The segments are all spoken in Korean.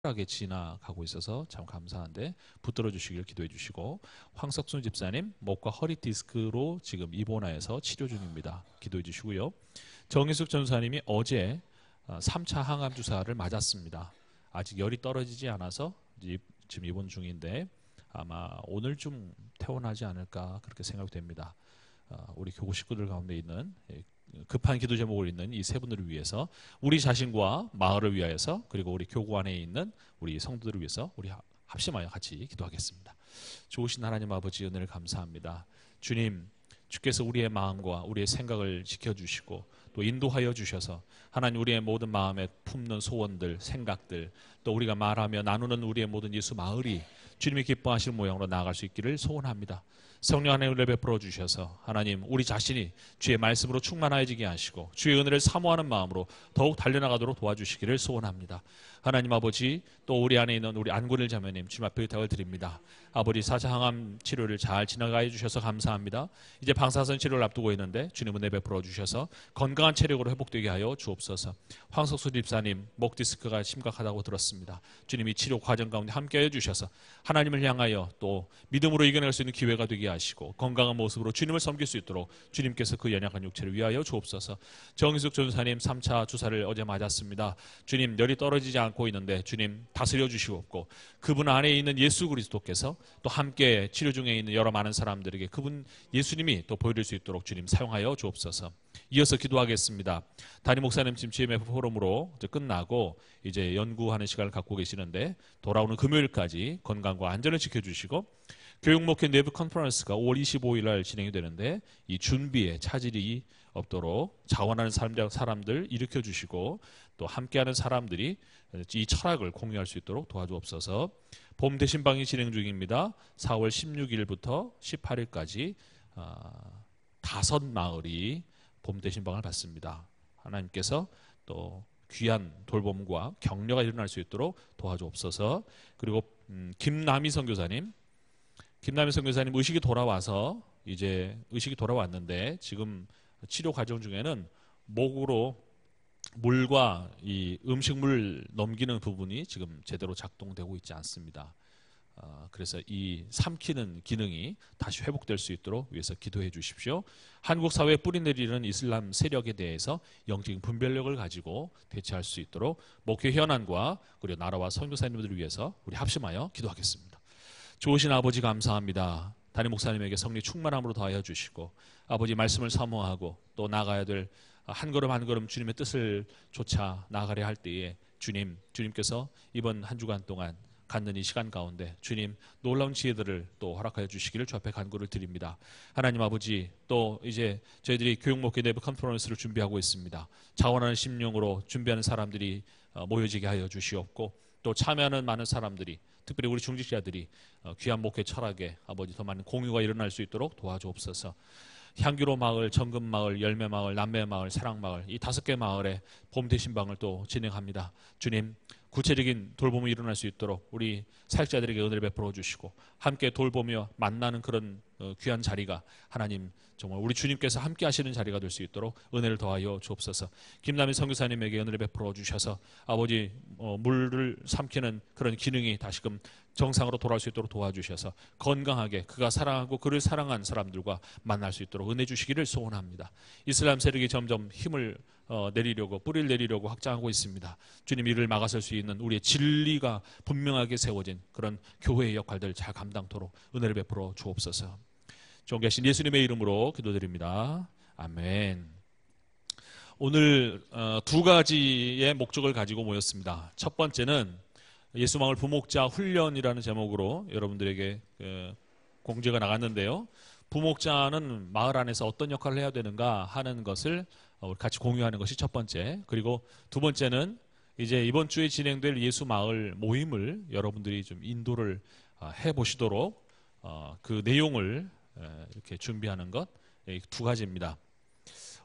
하게 지나가고 있어서 참 감사한데 붙들어 주시길 기도해 주시고, 황석순 집사님 목과 허리 디스크로 지금 입원하여서 치료 중입니다. 기도해 주시고요. 정희숙 전사님이 어제 3차 항암 주사를 맞았습니다. 아직 열이 떨어지지 않아서 지금 입원 중인데 아마 오늘쯤 퇴원하지 않을까 그렇게 생각됩니다. 우리 교구 식구들 가운데 있는 급한 기도 제목을 있는 이 세 분들을 위해서, 우리 자신과 마을을 위하여서, 그리고 우리 교구 안에 있는 우리 성도들을 위해서 우리 합심하여 같이 기도하겠습니다. 좋으신 하나님 아버지, 은혜를 감사합니다. 주님, 주께서 우리의 마음과 우리의 생각을 지켜주시고 또 인도하여 주셔서 하나님, 우리의 모든 마음에 품는 소원들, 생각들, 또 우리가 말하며 나누는 우리의 모든 예수 마을이 주님이 기뻐하실 모양으로 나아갈 수 있기를 소원합니다. 성령 하나님의 은혜 베풀어 주셔서 하나님, 우리 자신이 주의 말씀으로 충만해지게 하시고 주의 은혜를 사모하는 마음으로 더욱 달려나가도록 도와주시기를 소원합니다. 하나님 아버지, 또 우리 안에 있는 우리 안군일 자매님 주님 앞에 부탁을 드립니다. 아버지, 4차 항암 치료를 잘 지나가해 주셔서 감사합니다. 이제 방사선 치료를 앞두고 있는데 주님 은혜 베풀어 주셔서 건강한 체력으로 회복되게 하여 주옵소서. 황석수 집사님 목 디스크가 심각하다고 들었습니다. 주님, 이 치료 과정 가운데 함께해 주셔서 하나님을 향하여 또 믿음으로 이겨낼 수 있는 기회가 되게 하시고 건강한 모습으로 주님을 섬길 수 있도록 주님께서 그 연약한 육체를 위하여 주옵소서. 정희숙 전사님 3차 주사를 어제 맞았습니다. 주님, 열이 떨어지지 않고 있는데 주님 다스려 주시옵고 그분 안에 있는 예수 그리스도께서 또 함께 치료 중에 있는 여러 많은 사람들에게 그분 예수님이 또 보여줄 수 있도록 주님 사용하여 주옵소서. 이어서 기도하겠습니다. 담임 목사님 지금 GMF 포럼으로 이제 끝나고 이제 연구하는 시간을 갖고 계시는데 돌아오는 금요일까지 건강과 안전을 지켜주시고, 교육목회 내부 컨퍼런스가 5월 25일 날 진행이 되는데 이 준비에 차질이 없도록 자원하는 사람들 일으켜 주시고 또 함께하는 사람들이 이 철학을 공유할 수 있도록 도와주옵소서. 봄 대신방이 진행 중입니다. 4월 16일부터 18일까지 5마을이 봄 대신방을 받습니다. 하나님께서 또 귀한 돌봄과 격려가 일어날 수 있도록 도와주옵소서. 그리고 김남희 선교사님 의식이 돌아와서 이제 의식이 돌아왔는데 지금 치료 과정 중에는 목으로 물과 이 음식물 넘기는 부분이 지금 제대로 작동되고 있지 않습니다. 그래서 이 삼키는 기능이 다시 회복될 수 있도록 위해서 기도해 주십시오. 한국 사회에 뿌리내리는 이슬람 세력에 대해서 영적인 분별력을 가지고 대처할 수 있도록 목회 현안과 그리고 나라와 선교사님들을 위해서 우리 합심하여 기도하겠습니다. 좋으신 아버지, 감사합니다. 담임 목사님에게 성령 충만함으로 더하여 주시고 아버지 말씀을 사모하고 또 나가야 될 한 걸음 한 걸음 주님의 뜻을 쫓아 나가려 할 때에 주님께서 이번 한 주간 동안 갖는 이 시간 가운데 주님 놀라운 지혜들을 또 허락하여 주시기를 주 앞에 간구를 드립니다. 하나님 아버지, 또 이제 저희들이 교육목회 내부 컨퍼런스를 준비하고 있습니다. 자원하는 심령으로 준비하는 사람들이 모여지게 하여 주시옵고 또 참여하는 많은 사람들이, 특별히 우리 중직자들이 귀한 목회 철학에 아버지 더 많은 공유가 일어날 수 있도록 도와주옵소서. 향기로 마을, 정금 마을, 열매 마을, 남매 마을, 사랑 마을, 이 5개 마을에 봄 대신방을 또 진행합니다. 주님, 구체적인 돌봄이 일어날 수 있도록 우리 사역자들에게 은혜를 베풀어 주시고 함께 돌보며 만나는 그런 귀한 자리가 하나님 정말 우리 주님께서 함께 하시는 자리가 될 수 있도록 은혜를 더하여 주옵소서. 김남희 선교사님에게 은혜를 베풀어 주셔서 아버지 물을 삼키는 그런 기능이 다시금 정상으로 돌아올 수 있도록 도와주셔서 건강하게 그가 사랑하고 그를 사랑한 사람들과 만날 수 있도록 은혜 주시기를 소원합니다. 이슬람 세력이 점점 힘을 내리려고, 뿌리를 내리려고 확장하고 있습니다. 주님, 이를 막아설 수 있는 우리의 진리가 분명하게 세워진 그런 교회의 역할들 잘 감당토록 은혜를 베풀어 주옵소서. 존귀하신 예수님의 이름으로 기도드립니다. 아멘. 오늘 2가지의 목적을 가지고 모였습니다. 첫 번째는 예수마을 부목자 훈련이라는 제목으로 여러분들에게 공지가 나갔는데요. 부목자는 마을 안에서 어떤 역할을 해야 되는가 하는 것을 같이 공유하는 것이 첫 번째. 그리고 두 번째는 이제 이번 주에 진행될 예수마을 모임을 여러분들이 좀 인도를 해보시도록 그 내용을 이렇게 준비하는 것, 2가지입니다.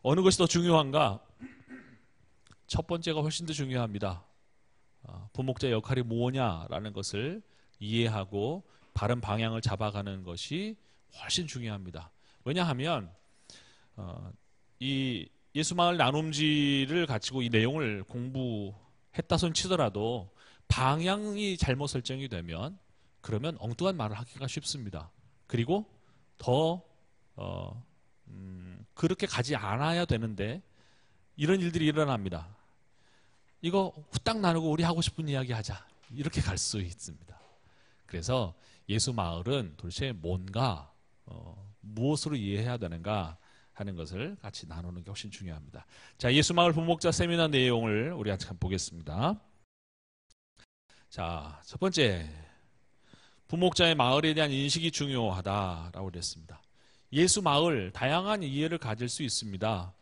어느 것이 더 중요한가? 첫 번째가 훨씬 더 중요합니다. 부목자의 역할이 뭐냐라는 것을 이해하고 바른 방향을 잡아가는 것이 훨씬 중요합니다. 왜냐하면 이 예수마을 나눔지를 가지고 이 내용을 공부했다 손 치더라도 방향이 잘못 설정이 되면 그러면 엉뚱한 말을 하기가 쉽습니다. 그리고 더 그렇게 가지 않아야 되는데 이런 일들이 일어납니다. 이거 후딱 나누고 우리 하고 싶은 이야기 하자. 이렇게 갈 수 있습니다. 그래서 예수 마을은 도대체 뭔가 무엇으로 이해해야 되는가 하는 것을 같이 나누는 게 훨씬 중요합니다. 자, 예수 마을 부목자 세미나 내용을 우리 같이 한번 보겠습니다. 자, 첫 번째, 부목자의 마을에 대한 인식이 중요하다라고 그랬습니다. 예수 마을 다양한 이해를 가질 수 있습니다.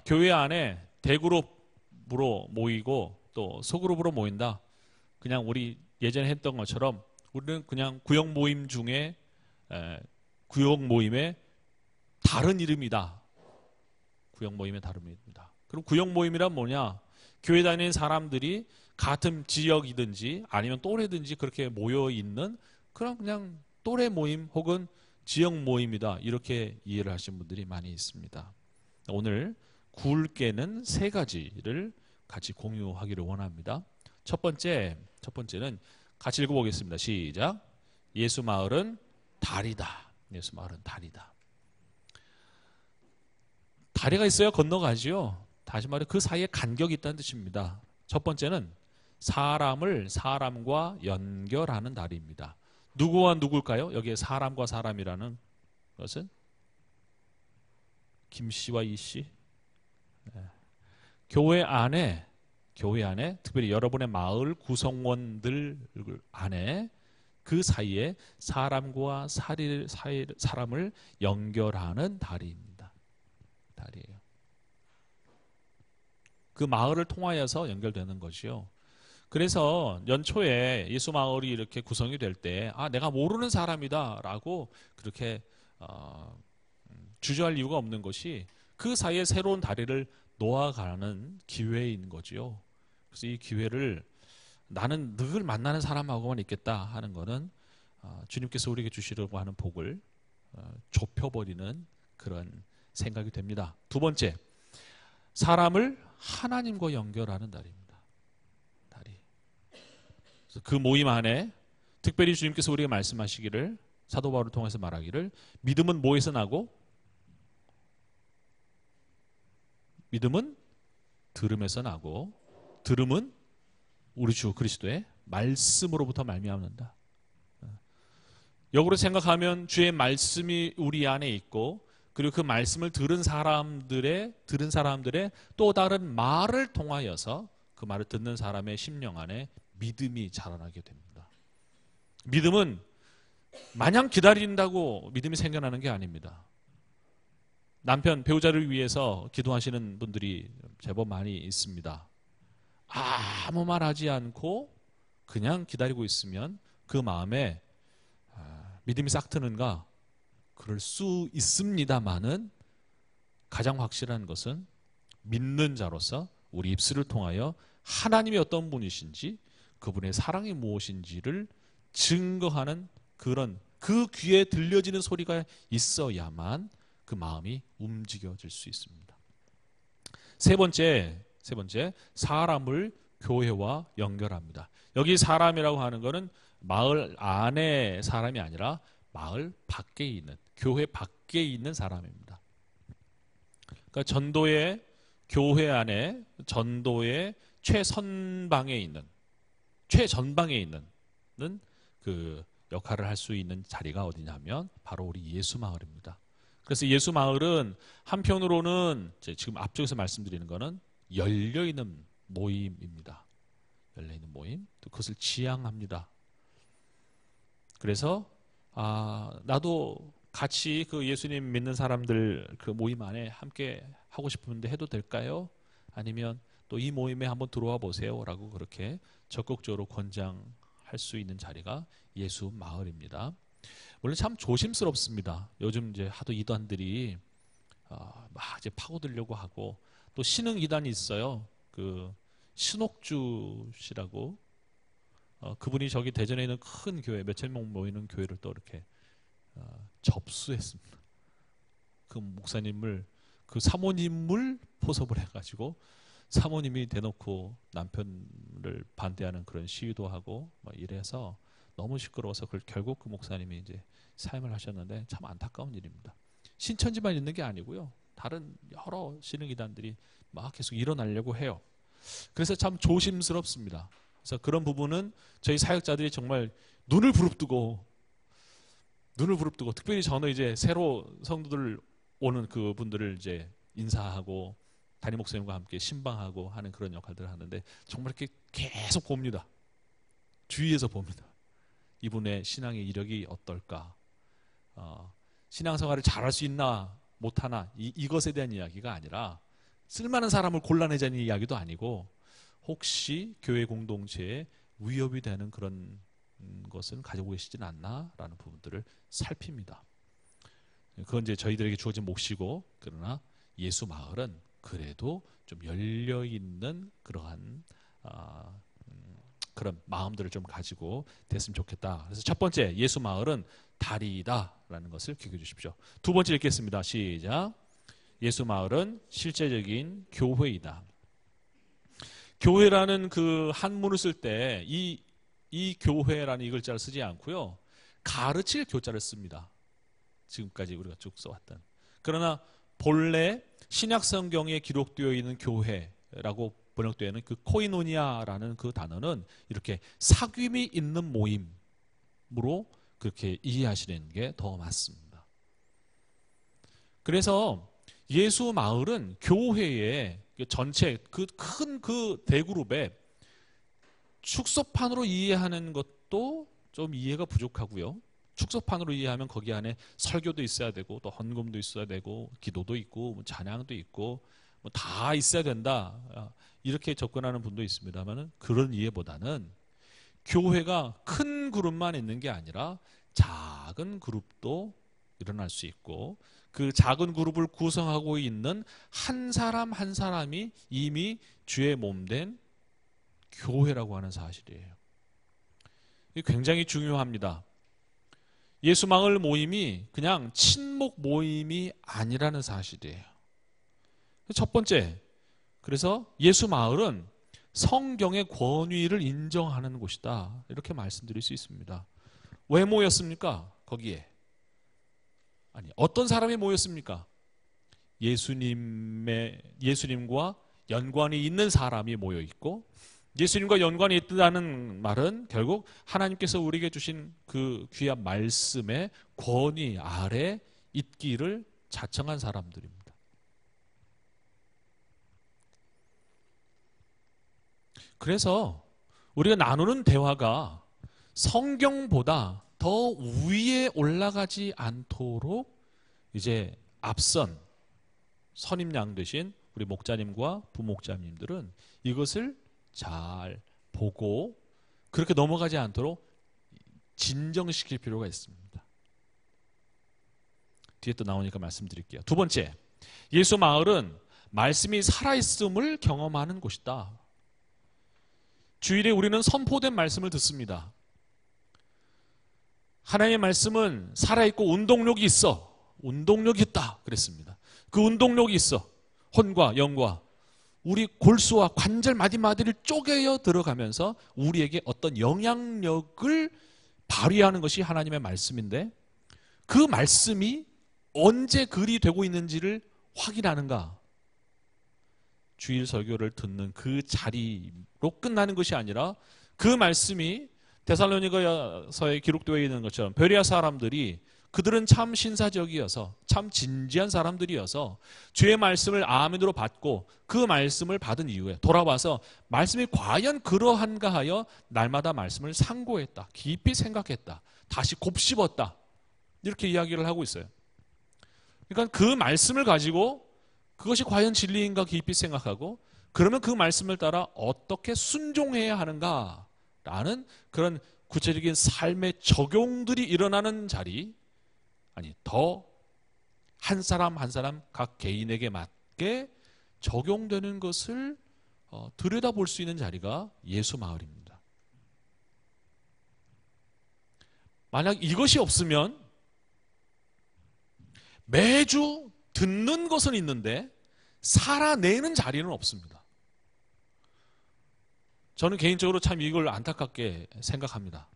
교회 안에 대그룹으로 모이고 또 소그룹으로 모인다. 그냥 우리 예전에 했던 것처럼 우리는 그냥 구역 모임 중에 구역 모임의 다른 이름이다. 구역 모임의 다른 이름이다. 그럼 구역 모임이란 뭐냐? 교회 다니는 사람들이 같은 지역이든지 아니면 또래든지 그렇게 모여 있는 그런 그냥 또래 모임 혹은 지역 모임이다. 이렇게 이해를 하시는 분들이 많이 있습니다. 오늘 굵게는 세 가지를 같이 공유하기를 원합니다. 첫 번째는 같이 읽어보겠습니다. 시작. 예수 마을은 다리다. 예수 마을은 다리다. 다리가 있어야 건너가지요. 다시 말해 그 사이에 간격이 있다는 뜻입니다. 첫 번째는 사람을 사람과 연결하는 다리입니다. 누구와 누굴까요? 여기에 사람과 사람이라는 것은 김 씨와 이 씨. 교회 안에 특별히 여러분의 마을 구성원들 안에 그 사이에 사람과 사람을 연결하는 다리입니다. 다리예요. 그 마을을 통하여서 연결되는 것이요. 그래서 연초에 예수 마을이 이렇게 구성이 될 때 내가 모르는 사람이다라고 그렇게 주저할 이유가 없는 것이 그 사이에 새로운 다리를 놓아가는 기회인 거지요. 그래서 이 기회를 나는 늘 만나는 사람하고만 있겠다 하는 것은 주님께서 우리에게 주시려고 하는 복을 좁혀버리는 그런 생각이 됩니다. 두 번째, 사람을 하나님과 연결하는 다리입니다. 다리. 그래서 그 모임 안에 특별히 주님께서 우리에게 말씀하시기를 사도 바울을 통해서 말하기를 믿음은 뭐에서 나고? 믿음은 들음에서 나고 들음은 우리 주 그리스도의 말씀으로부터 말미암는다. 역으로 생각하면 주의 말씀이 우리 안에 있고 그리고 그 말씀을 들은 사람들의 또 다른 말을 통하여서 그 말을 듣는 사람의 심령 안에 믿음이 자라나게 됩니다. 믿음은 마냥 기다린다고 믿음이 생겨나는 게 아닙니다. 남편, 배우자를 위해서 기도하시는 분들이 제법 많이 있습니다. 아무 말 하지 않고 그냥 기다리고 있으면 그 마음에 믿음이 싹 트는가? 그럴 수 있습니다만은 가장 확실한 것은 믿는 자로서 우리 입술을 통하여 하나님이 어떤 분이신지 그분의 사랑이 무엇인지를 증거하는 그 귀에 들려지는 소리가 있어야만 그 마음이 움직여질 수 있습니다. 세 번째, 사람을 교회와 연결합니다. 여기 사람이라고 하는 것은 마을 안에 사람이 아니라 마을 밖에 있는, 교회 밖에 있는 사람입니다. 그러니까 전도의 교회 안에 전도의 최전방에 있는 그 역할을 할 수 있는 자리가 어디냐면 바로 우리 예수 마을입니다. 그래서 예수 마을은 한편으로는 지금 앞쪽에서 말씀드리는 것은 열려있는 모임입니다. 열려있는 모임, 또 그것을 지향합니다. 그래서 나도 같이 그 예수님 믿는 사람들 그 모임 안에 함께 하고 싶은데 해도 될까요? 아니면 또 이 모임에 한번 들어와 보세요 라고 그렇게 적극적으로 권장할 수 있는 자리가 예수 마을입니다. 물론 참 조심스럽습니다. 요즘 이제 하도 이단들이 막 이제 파고들려고 하고 또 신흥 이단이 있어요. 그 신옥주 씨라고 그분이 저기 대전에 있는 큰 교회 몇천 명 모이는 교회를 또 이렇게 접수했습니다. 그 목사님을 그 사모님을 포섭을 해가지고 사모님이 대놓고 남편을 반대하는 그런 시위도 하고 막 이래서 너무 시끄러워서 결국 그 목사님이 이제 사임을 하셨는데 참 안타까운 일입니다. 신천지만 있는 게 아니고요. 다른 여러 신흥이단들이 막 계속 일어나려고 해요. 그래서 참 조심스럽습니다. 그래서 그런 부분은 저희 사역자들이 정말 눈을 부릅뜨고 특별히 저는 이제 새로 성도들 오는 그 분들을 이제 인사하고 담임 목사님과 함께 신방하고 하는 그런 역할들을 하는데 정말 이렇게 계속 봅니다. 주위에서 봅니다. 이분의 신앙의 이력이 어떨까? 신앙생활을 잘할 수 있나 못하나 이것에 대한 이야기가 아니라 쓸만한 사람을 골라내자는 이야기도 아니고 혹시 교회 공동체에 위협이 되는 그런 것은 가지고 계시진 않나라는 부분들을 살핍니다. 그건 이제 저희들에게 주어진 몫이고 그러나 예수 마을은 그래도 좀 열려 있는 그러한 그런 마음들을 좀 가지고 됐으면 좋겠다. 그래서 첫 번째 예수 마을은 다리이다라는 것을 기억해 주십시오. 두 번째 읽겠습니다. 시작. 예수 마을은 실제적인 교회이다. 교회라는 그 한문을 쓸 때 이 교회라는 이 글자를 쓰지 않고요. 가르칠 교자를 씁니다. 지금까지 우리가 쭉 써왔던. 그러나 본래 신약 성경에 기록되어 있는 교회라고 번역되어 있는 그 코이노니아라는 그 단어는 이렇게 사귐이 있는 모임으로 그렇게 이해하시는 게 더 맞습니다. 그래서 예수 마을은 교회의 전체 그 큰 그 대그룹의 축소판으로 이해하는 것도 좀 이해가 부족하고요. 축소판으로 이해하면 거기 안에 설교도 있어야 되고 또 헌금도 있어야 되고 기도도 있고 뭐 찬양도 있고 뭐 다 있어야 된다. 이렇게 접근하는 분도 있습니다만은 그런 이해보다는 교회가 큰 그룹만 있는 게 아니라 작은 그룹도 일어날 수 있고 그 작은 그룹을 구성하고 있는 한 사람 한 사람이 이미 주의 몸된 교회라고 하는 사실이에요. 이게 굉장히 중요합니다. 예수 마을 모임이 그냥 친목 모임이 아니라는 사실이에요. 첫 번째, 그래서 예수 마을은 성경의 권위를 인정하는 곳이다. 이렇게 말씀드릴 수 있습니다. 왜 모였습니까? 거기에. 아니, 어떤 사람이 모였습니까? 예수님과 연관이 있는 사람이 모여 있고 예수님과 연관이 있다는 말은 결국 하나님께서 우리에게 주신 그 귀한 말씀의 권위 아래 있기를 자청한 사람들입니다. 그래서 우리가 나누는 대화가 성경보다 더 위에 올라가지 않도록 이제 앞선 선임양 되신 우리 목자님과 부목자님들은 이것을 잘 보고 그렇게 넘어가지 않도록 진정시킬 필요가 있습니다. 뒤에 또 나오니까 말씀드릴게요. 두 번째, 예수 마을은 말씀이 살아있음을 경험하는 곳이다. 주일에 우리는 선포된 말씀을 듣습니다. 하나님의 말씀은 살아있고 운동력이 있어. 운동력이 있다 그랬습니다. 그 운동력이 있어. 혼과 영과 우리 골수와 관절 마디마디를 쪼개어 들어가면서 우리에게 어떤 영향력을 발휘하는 것이 하나님의 말씀인데 그 말씀이 언제 글이 되고 있는지를 확인하는가? 주일 설교를 듣는 그 자리로 끝나는 것이 아니라 그 말씀이 데살로니가서에 기록되어 있는 것처럼 베레아 사람들이 그들은 참 신사적이어서 참 진지한 사람들이어서 주의 말씀을 아멘으로 받고 그 말씀을 받은 이후에 돌아와서 말씀이 과연 그러한가 하여 날마다 말씀을 상고했다. 깊이 생각했다. 다시 곱씹었다. 이렇게 이야기를 하고 있어요. 그러니까 그 말씀을 가지고 그것이 과연 진리인가 깊이 생각하고 그러면 그 말씀을 따라 어떻게 순종해야 하는가라는 그런 구체적인 삶의 적용들이 일어나는 자리 아니 더 한 사람 한 사람 각 개인에게 맞게 적용되는 것을 들여다볼 수 있는 자리가 예수 마을입니다. 만약 이것이 없으면 매주 듣는 것은 있는데 살아내는 자리는 없습니다. 저는 개인적으로 참 이걸 안타깝게 생각합니다.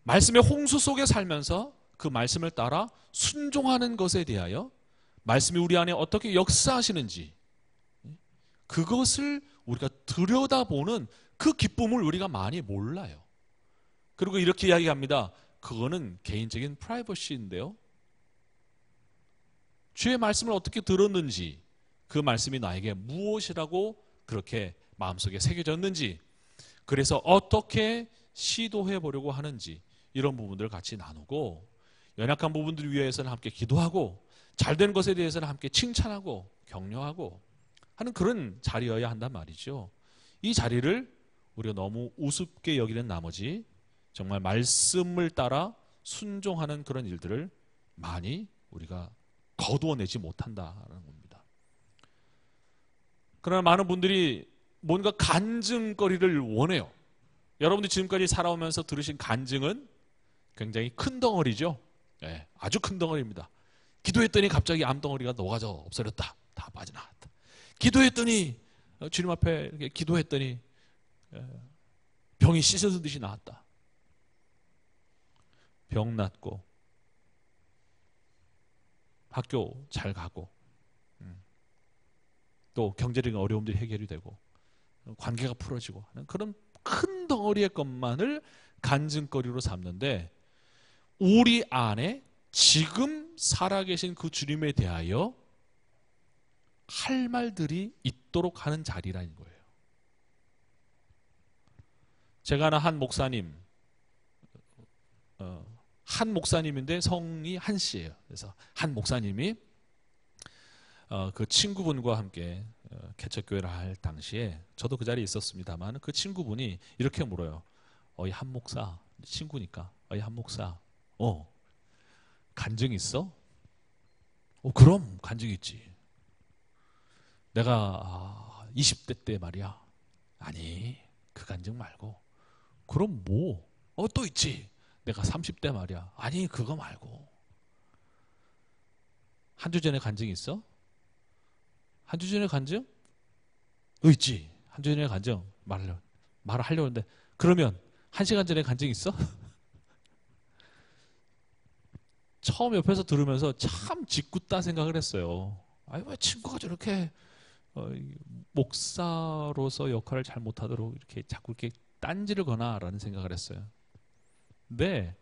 말씀의 홍수 속에 살면서 그 말씀을 따라 순종하는 것에 대하여 말씀이 우리 안에 어떻게 역사하시는지 그것을 우리가 들여다보는 그 기쁨을 우리가 많이 몰라요. 그리고 이렇게 이야기합니다. 그거는 개인적인 프라이버시인데요. 주의 말씀을 어떻게 들었는지, 그 말씀이 나에게 무엇이라고 그렇게 마음속에 새겨졌는지, 그래서 어떻게 시도해 보려고 하는지, 이런 부분들을 같이 나누고, 연약한 부분들을 위해서는 함께 기도하고, 잘된 것에 대해서는 함께 칭찬하고 격려하고 하는 그런 자리여야 한단 말이죠. 이 자리를 우리가 너무 우습게 여기는 나머지 정말 말씀을 따라 순종하는 그런 일들을 많이 우리가 거두어내지 못한다는 겁니다. 그러나 많은 분들이 뭔가 간증거리를 원해요. 여러분들이 지금까지 살아오면서 들으신 간증은 굉장히 큰 덩어리죠. 네, 아주 큰 덩어리입니다. 기도했더니 갑자기 암덩어리가 녹아져 없어졌다. 다 빠져나갔다. 기도했더니 주님 앞에 이렇게 기도했더니 병이 씻어지듯이 나았다. 병 낫고 학교 잘 가고 또 경제적인 어려움들이 해결이 되고 관계가 풀어지고 하는 그런 큰 덩어리의 것만을 간증거리로 삼는데 우리 안에 지금 살아계신 그 주님에 대하여 할 말들이 있도록 하는 자리라는 거예요. 제가 아는 한 목사님, 한 목사님인데 성이 한 씨예요. 그래서 한 목사님이 그 친구분과 함께 개척교회를 할 당시에 저도 그 자리에 있었습니다만 그 친구분이 이렇게 물어요. 어이 한 목사, 친구니까 어이 한 목사, 간증 있어? 그럼 간증 있지. 내가 20대 때 말이야. 아니 그 간증 말고 그럼 뭐? 또 있지. 내가 30대 말이야. 아니 그거 말고 한 주 전에 간증 있어? 한 주 전에 간증? 있지. 한 주 전에 간증 말을 하려고 하는데 그러면 1시간 전에 간증 있어? 처음 옆에서 들으면서 참 짓궂다 생각을 했어요. 아니 왜 친구가 저렇게 목사로서 역할을 잘 못하도록 이렇게 자꾸 이렇게 딴지를 거나라는 생각을 했어요. 근데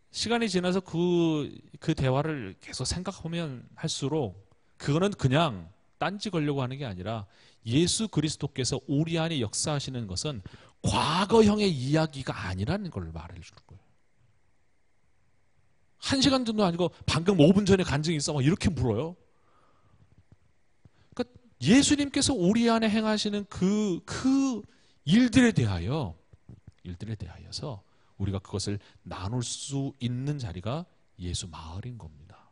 시간이 지나서 그 대화를 계속 생각하면 할수록 그거는 그냥 딴지 걸려고 하는 게 아니라 예수 그리스도께서 우리 안에 역사하시는 것은 과거형의 이야기가 아니라는 걸 말해 주는 거예요. 1시간 전도 아니고 방금 5분 전에 간증이 있어 막 이렇게 물어요. 그러니까 예수님께서 우리 안에 행하시는 그 일들에 대하여서 우리가 그것을 나눌 수 있는 자리가 예수 마을인 겁니다.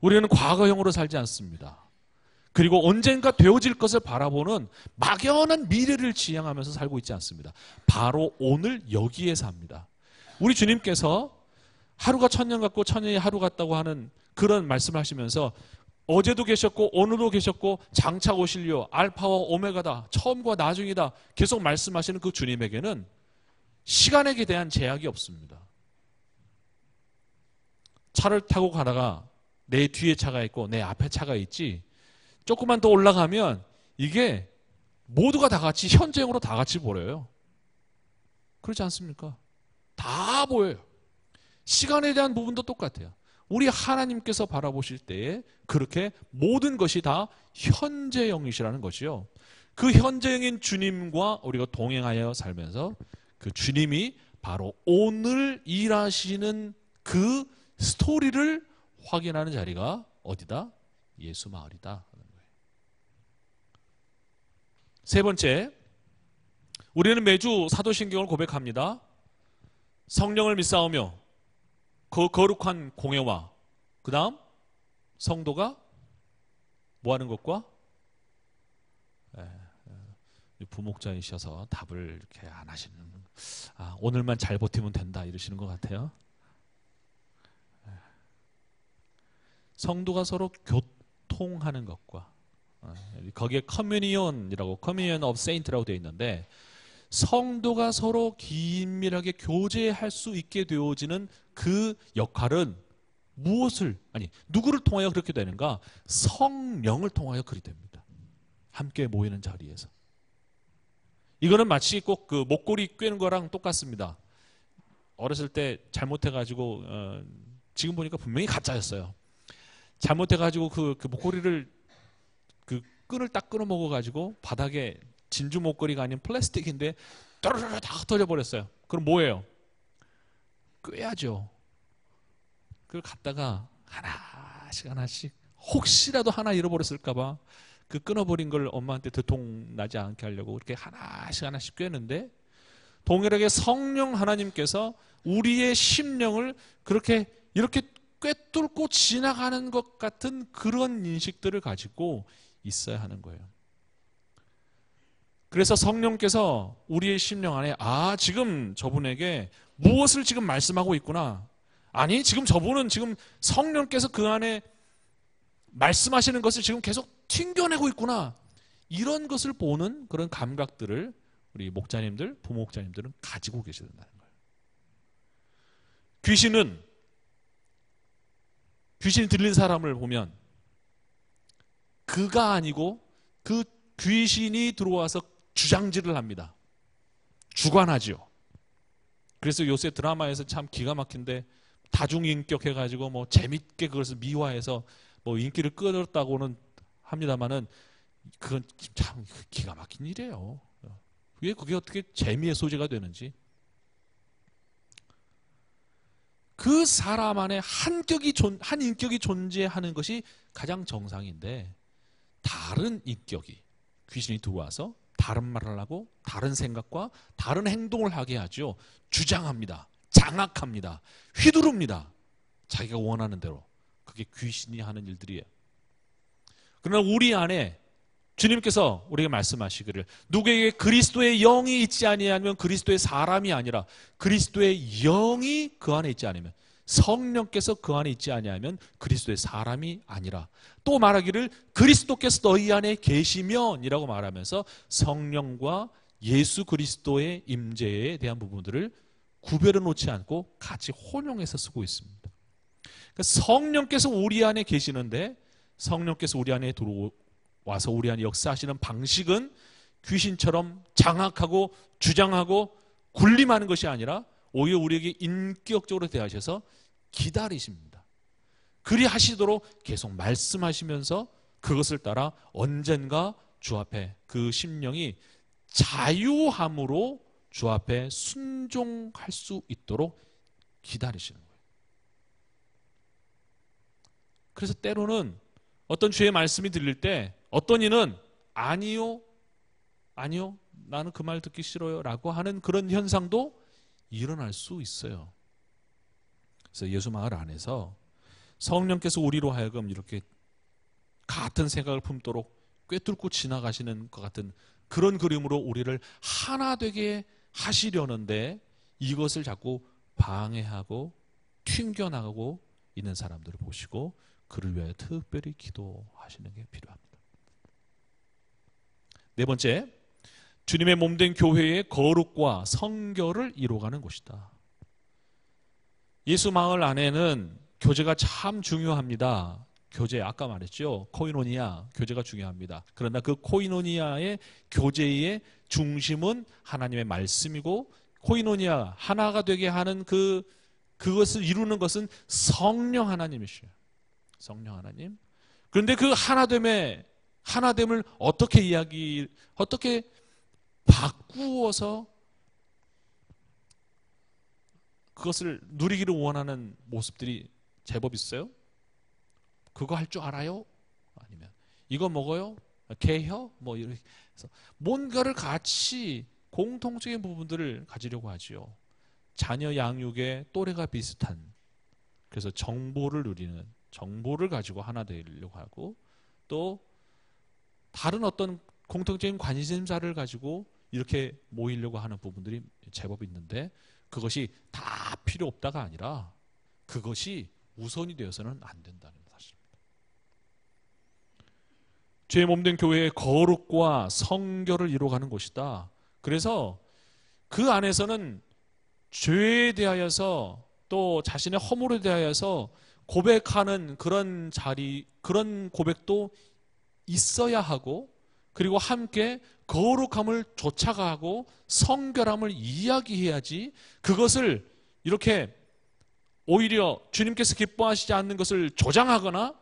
우리는 과거형으로 살지 않습니다. 그리고 언젠가 되어질 것을 바라보는 막연한 미래를 지향하면서 살고 있지 않습니다. 바로 오늘 여기에 삽니다. 우리 주님께서 하루가 천년 같고 천년이 하루 같다고 하는 그런 말씀을 하시면서 어제도 계셨고 오늘도 계셨고 장차 오실려 알파와 오메가다 처음과 나중이다 계속 말씀하시는 그 주님에게는 시간에 대한 제약이 없습니다. 차를 타고 가다가 내 뒤에 차가 있고 내 앞에 차가 있지 조금만 더 올라가면 이게 모두가 다 같이 현재형으로 다 같이 보여요. 그렇지 않습니까? 다 보여요. 시간에 대한 부분도 똑같아요. 우리 하나님께서 바라보실 때에 그렇게 모든 것이 다 현재형이시라는 것이요. 그 현재형인 주님과 우리가 동행하여 살면서 그 주님이 바로 오늘 일하시는 그 스토리를 확인하는 자리가 어디다? 예수 마을이다 하는 거예요. 세 번째, 우리는 매주 사도신경을 고백합니다. 성령을 믿사오며 그 거룩한 공예와 그 다음 성도가 뭐 하는 것과 부목자이셔서 답을 이렇게 안 하시는 오늘만 잘 버티면 된다 이러시는 것 같아요. 성도가 서로 교통하는 것과 거기에 커뮤니온이라고 커뮤니온 오브 세인트라고 되어 있는데 성도가 서로 긴밀하게 교제할 수 있게 되어지는 그 역할은 무엇을 누구를 통하여 그렇게 되는가? 성령을 통하여 그리 됩니다. 함께 모이는 자리에서. 이거는 마치 꼭 그 목걸이 꿰는 거랑 똑같습니다. 어렸을 때 잘못해가지고 지금 보니까 분명히 가짜였어요. 잘못해가지고 그 목걸이를 그 끈을 딱 끊어 먹어가지고 바닥에 진주 목걸이가 아닌 플라스틱인데 따르르 다 흩어져 버렸어요. 그럼 뭐예요? 꿰야죠. 그걸 갖다가 하나씩 혹시라도 하나 잃어버렸을까봐 그 끊어버린 걸 엄마한테 들통나지 않게 하려고 이렇게 하나씩 꿰는데 동일하게 성령 하나님께서 우리의 심령을 이렇게 꿰뚫고 지나가는 것 같은 그런 인식들을 가지고 있어야 하는 거예요. 그래서 성령께서 우리의 심령 안에 지금 저분에게 무엇을 지금 말씀하고 있구나. 아니 지금 저분은 지금 성령께서 그 안에 말씀하시는 것을 지금 계속 튕겨내고 있구나. 이런 것을 보는 그런 감각들을 우리 목자님들, 부목자님들은 가지고 계셔야 된다는 거예요. 귀신이 들린 사람을 보면 그가 아니고 그 귀신이 들어와서 주장질을 합니다. 주관하죠. 그래서 요새 드라마에서 참 기가 막힌데 다중인격 해가지고 뭐 재밌게 그것을 미화해서 뭐 인기를 끌었다고는 합니다만은 그건 참 기가 막힌 일이에요. 그게 어떻게 재미의 소재가 되는지. 그 사람 안에 한 인격이 존재하는 것이 가장 정상인데 다른 인격이 귀신이 들어와서 다른 말을 하고 다른 생각과 다른 행동을 하게 하죠. 주장합니다. 장악합니다. 휘두릅니다. 자기가 원하는 대로. 그게 귀신이 하는 일들이에요. 그러나 우리 안에 주님께서 우리에게 말씀하시기를 누구에게 그리스도의 영이 있지 아니하면 그리스도의 사람이 아니라 그리스도의 영이 그 안에 있지 않으면 성령께서 그 안에 있지 아니하면 그리스도의 사람이 아니라 또 말하기를 그리스도께서 너희 안에 계시면 이라고 말하면서 성령과 예수 그리스도의 임재에 대한 부분들을 구별해 놓지 않고 같이 혼용해서 쓰고 있습니다. 그러니까 성령께서 우리 안에 계시는데 성령께서 우리 안에 들어와서 우리 안에 역사하시는 방식은 귀신처럼 장악하고 주장하고 군림하는 것이 아니라 오히려 우리에게 인격적으로 대하셔서 기다리십니다. 그리 하시도록 계속 말씀하시면서 그것을 따라 언젠가 주 앞에 그 심령이 자유함으로 주 앞에 순종할 수 있도록 기다리시는 거예요. 그래서 때로는 어떤 주의 말씀이 들릴 때 어떤 이는 아니요 나는 그 말 듣기 싫어요 라고 하는 그런 현상도 일어날 수 있어요. 그래서 예수 마을 안에서 성령께서 우리로 하여금 이렇게 같은 생각을 품도록 꿰뚫고 지나가시는 것 같은 그런 그림으로 우리를 하나 되게 하시려는데 이것을 자꾸 방해하고 튕겨나가고 있는 사람들을 보시고 그를 위하여 특별히 기도하시는 게 필요합니다. 네 번째, 주님의 몸된 교회의 거룩과 성결을 이루어가는 곳이다. 예수 마을 안에는 교제가 참 중요합니다. 교제 아까 말했죠. 코이노니아 교제가 중요합니다. 그러나 그 코이노니아의 교제의 중심은 하나님의 말씀이고 코이노니아 하나가 되게 하는 그것을 이루는 것은 성령 하나님이시죠. 성령 하나님. 그런데 그 하나됨을 어떻게 바꾸어서 그것을 누리기를 원하는 모습들이 제법 있어요. 그거 할 줄 알아요? 아니면 이거 먹어요? 개혀? 뭐 이렇게 해서 뭔가를 같이 공통적인 부분들을 가지려고 하지요. 자녀 양육의 또래가 비슷한 그래서 정보를 누리는 정보를 가지고 하나 되려고 하고 또 다른 어떤 공통적인 관심사를 가지고 이렇게 모이려고 하는 부분들이 제법 있는데 그것이 다 필요 없다가 아니라 그것이 우선이 되어서는 안 된다는 사실입니다. 죄의 몸된 교회의 거룩과 성결을 이루어가는 곳이다. 그래서 그 안에서는 죄에 대하여서 또 자신의 허물에 대하여서 고백하는 그런 자리, 그런 고백도 있어야 하고, 그리고 함께 거룩함을 쫓아가고 성결함을 이야기해야지, 그것을 이렇게 오히려 주님께서 기뻐하시지 않는 것을 조장하거나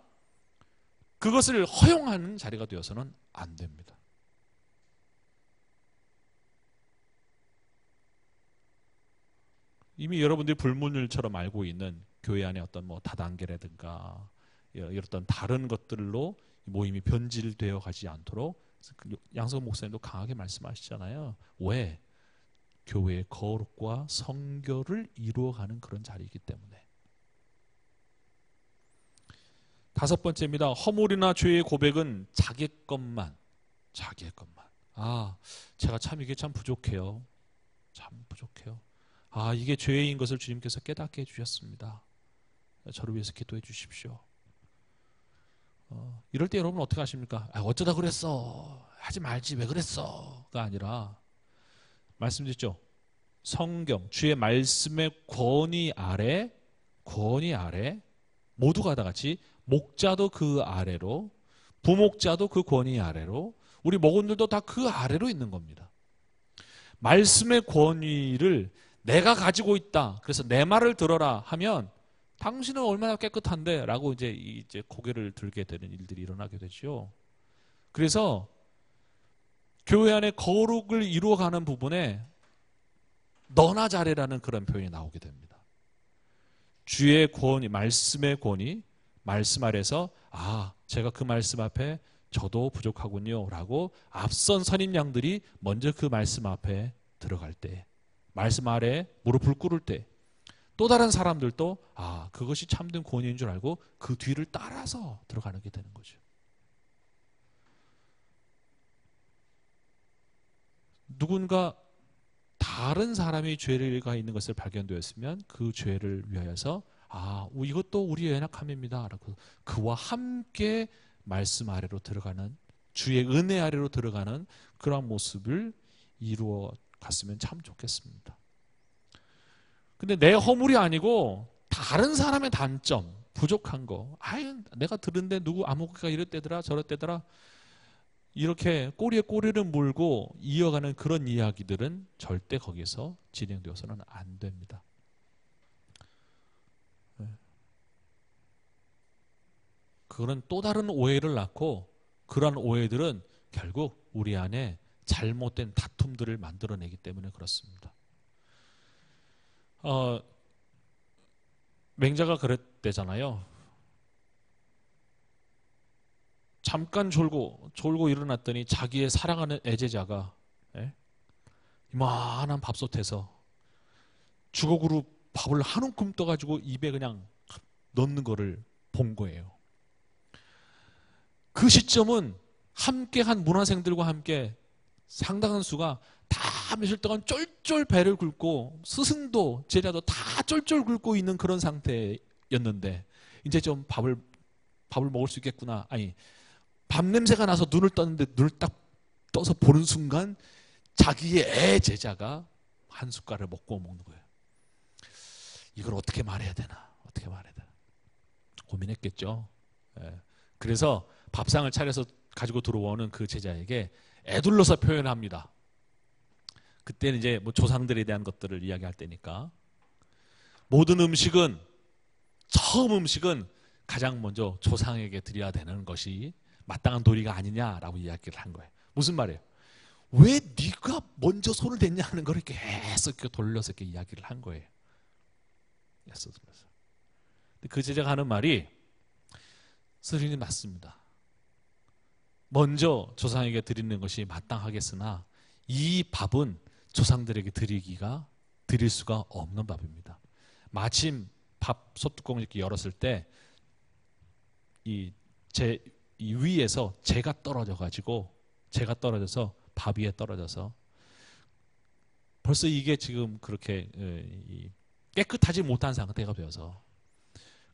그것을 허용하는 자리가 되어서는 안 됩니다. 이미 여러분들이 불문율처럼 알고 있는 교회 안에 어떤 뭐 다단계라든가 이런 다른 것들로 모임이 변질되어 가지 않도록 양석 목사님도 강하게 말씀하시잖아요. 왜? 교회의 거룩과 성결을 이루어가는 그런 자리이기 때문에. 다섯 번째입니다. 허물이나 죄의 고백은 자기 것만. 제가 참 이게 참 부족해요. 참 부족해요. 이게 죄인 것을 주님께서 깨닫게 해주셨습니다. 저를 위해서 기도해 주십시오. 이럴 때 여러분 어떻게 하십니까? 어쩌다 그랬어. 하지 말지 왜 그랬어.가 아니라 말씀드렸죠. 성경, 주의 말씀의 권위 아래 모두가 다 같이 목자도 그 아래로, 부목자도 그 권위 아래로, 우리 목원들도 다 그 아래로 있는 겁니다. 말씀의 권위를 내가 가지고 있다. 그래서 내 말을 들어라 하면 당신은 얼마나 깨끗한데? 라고 이제 고개를 들게 되는 일들이 일어나게 되죠. 그래서 교회 안에 거룩을 이루어가는 부분에 너나 잘해라는 그런 표현이 나오게 됩니다. 주의 권위, 말씀의 권위, 말씀 아래서 제가 그 말씀 앞에 저도 부족하군요 라고 앞선 선임 양들이 먼저 그 말씀 앞에 들어갈 때, 말씀 아래 무릎을 꿇을 때 또 다른 사람들도 그것이 참된 권위인 줄 알고 그 뒤를 따라서 들어가는 게 되는 거죠. 누군가 다른 사람이 죄가 있는 것을 발견되었으면 그 죄를 위하여서 이것도 우리의 연약함입니다 라고 그와 함께 말씀 아래로 들어가는, 주의 은혜 아래로 들어가는 그런 모습을 이루어 갔으면 참 좋겠습니다. 근데 내 허물이 아니고 다른 사람의 단점, 부족한 거, 내가 들은데 누구 아무가 이랬대더라 저랬대더라, 이렇게 꼬리에 꼬리를 물고 이어가는 그런 이야기들은 절대 거기서 진행되어서는 안 됩니다. 그거는 또 다른 오해를 낳고 그러한 오해들은 결국 우리 안에 잘못된 다툼들을 만들어내기 때문에 그렇습니다. 맹자가 그랬대잖아요. 잠깐 졸고 일어났더니 자기의 사랑하는 애제자가 이만한 밥솥에서 주걱으로 밥을 한 움큼 떠가지고 입에 그냥 넣는 거를 본 거예요. 그 시점은 함께한 문화생들과 함께 상당한 수가 다 며칠 동안 쫄쫄 배를 긁고 스승도 제자도 다 쫄쫄 긁고 있는 그런 상태였는데 이제 좀 밥을 먹을 수 있겠구나. 밥 냄새가 나서 눈을 떴는데 눈을 딱 떠서 보는 순간 자기의 애 제자가 한 숟갈을 먹고 먹는 거예요. 이걸 어떻게 말해야 되나 고민했겠죠. 그래서 밥상을 차려서 가지고 들어오는 그 제자에게 애둘러서 표현합니다. 그때는 이제 뭐 조상들에 대한 것들을 이야기할 때니까 모든 처음 음식은 가장 먼저 조상에게 드려야 되는 것이 마땅한 도리가 아니냐라고 이야기를 한 거예요. 무슨 말이에요? 왜 네가 먼저 손을 댔냐 하는 걸 이렇게 계속 돌려서 이렇게 이야기를 한 거예요. 그 제자가 하는 말이 스승님 맞습니다. 먼저 조상에게 드리는 것이 마땅하겠으나 이 밥은 조상들에게 드릴 수가 없는 밥입니다. 마침 밥 솥뚜껑을 이렇게 열었을 때 이 위에서 재가 떨어져서 밥 위에 떨어져서 벌써 이게 지금 그렇게 깨끗하지 못한 상태가 되어서,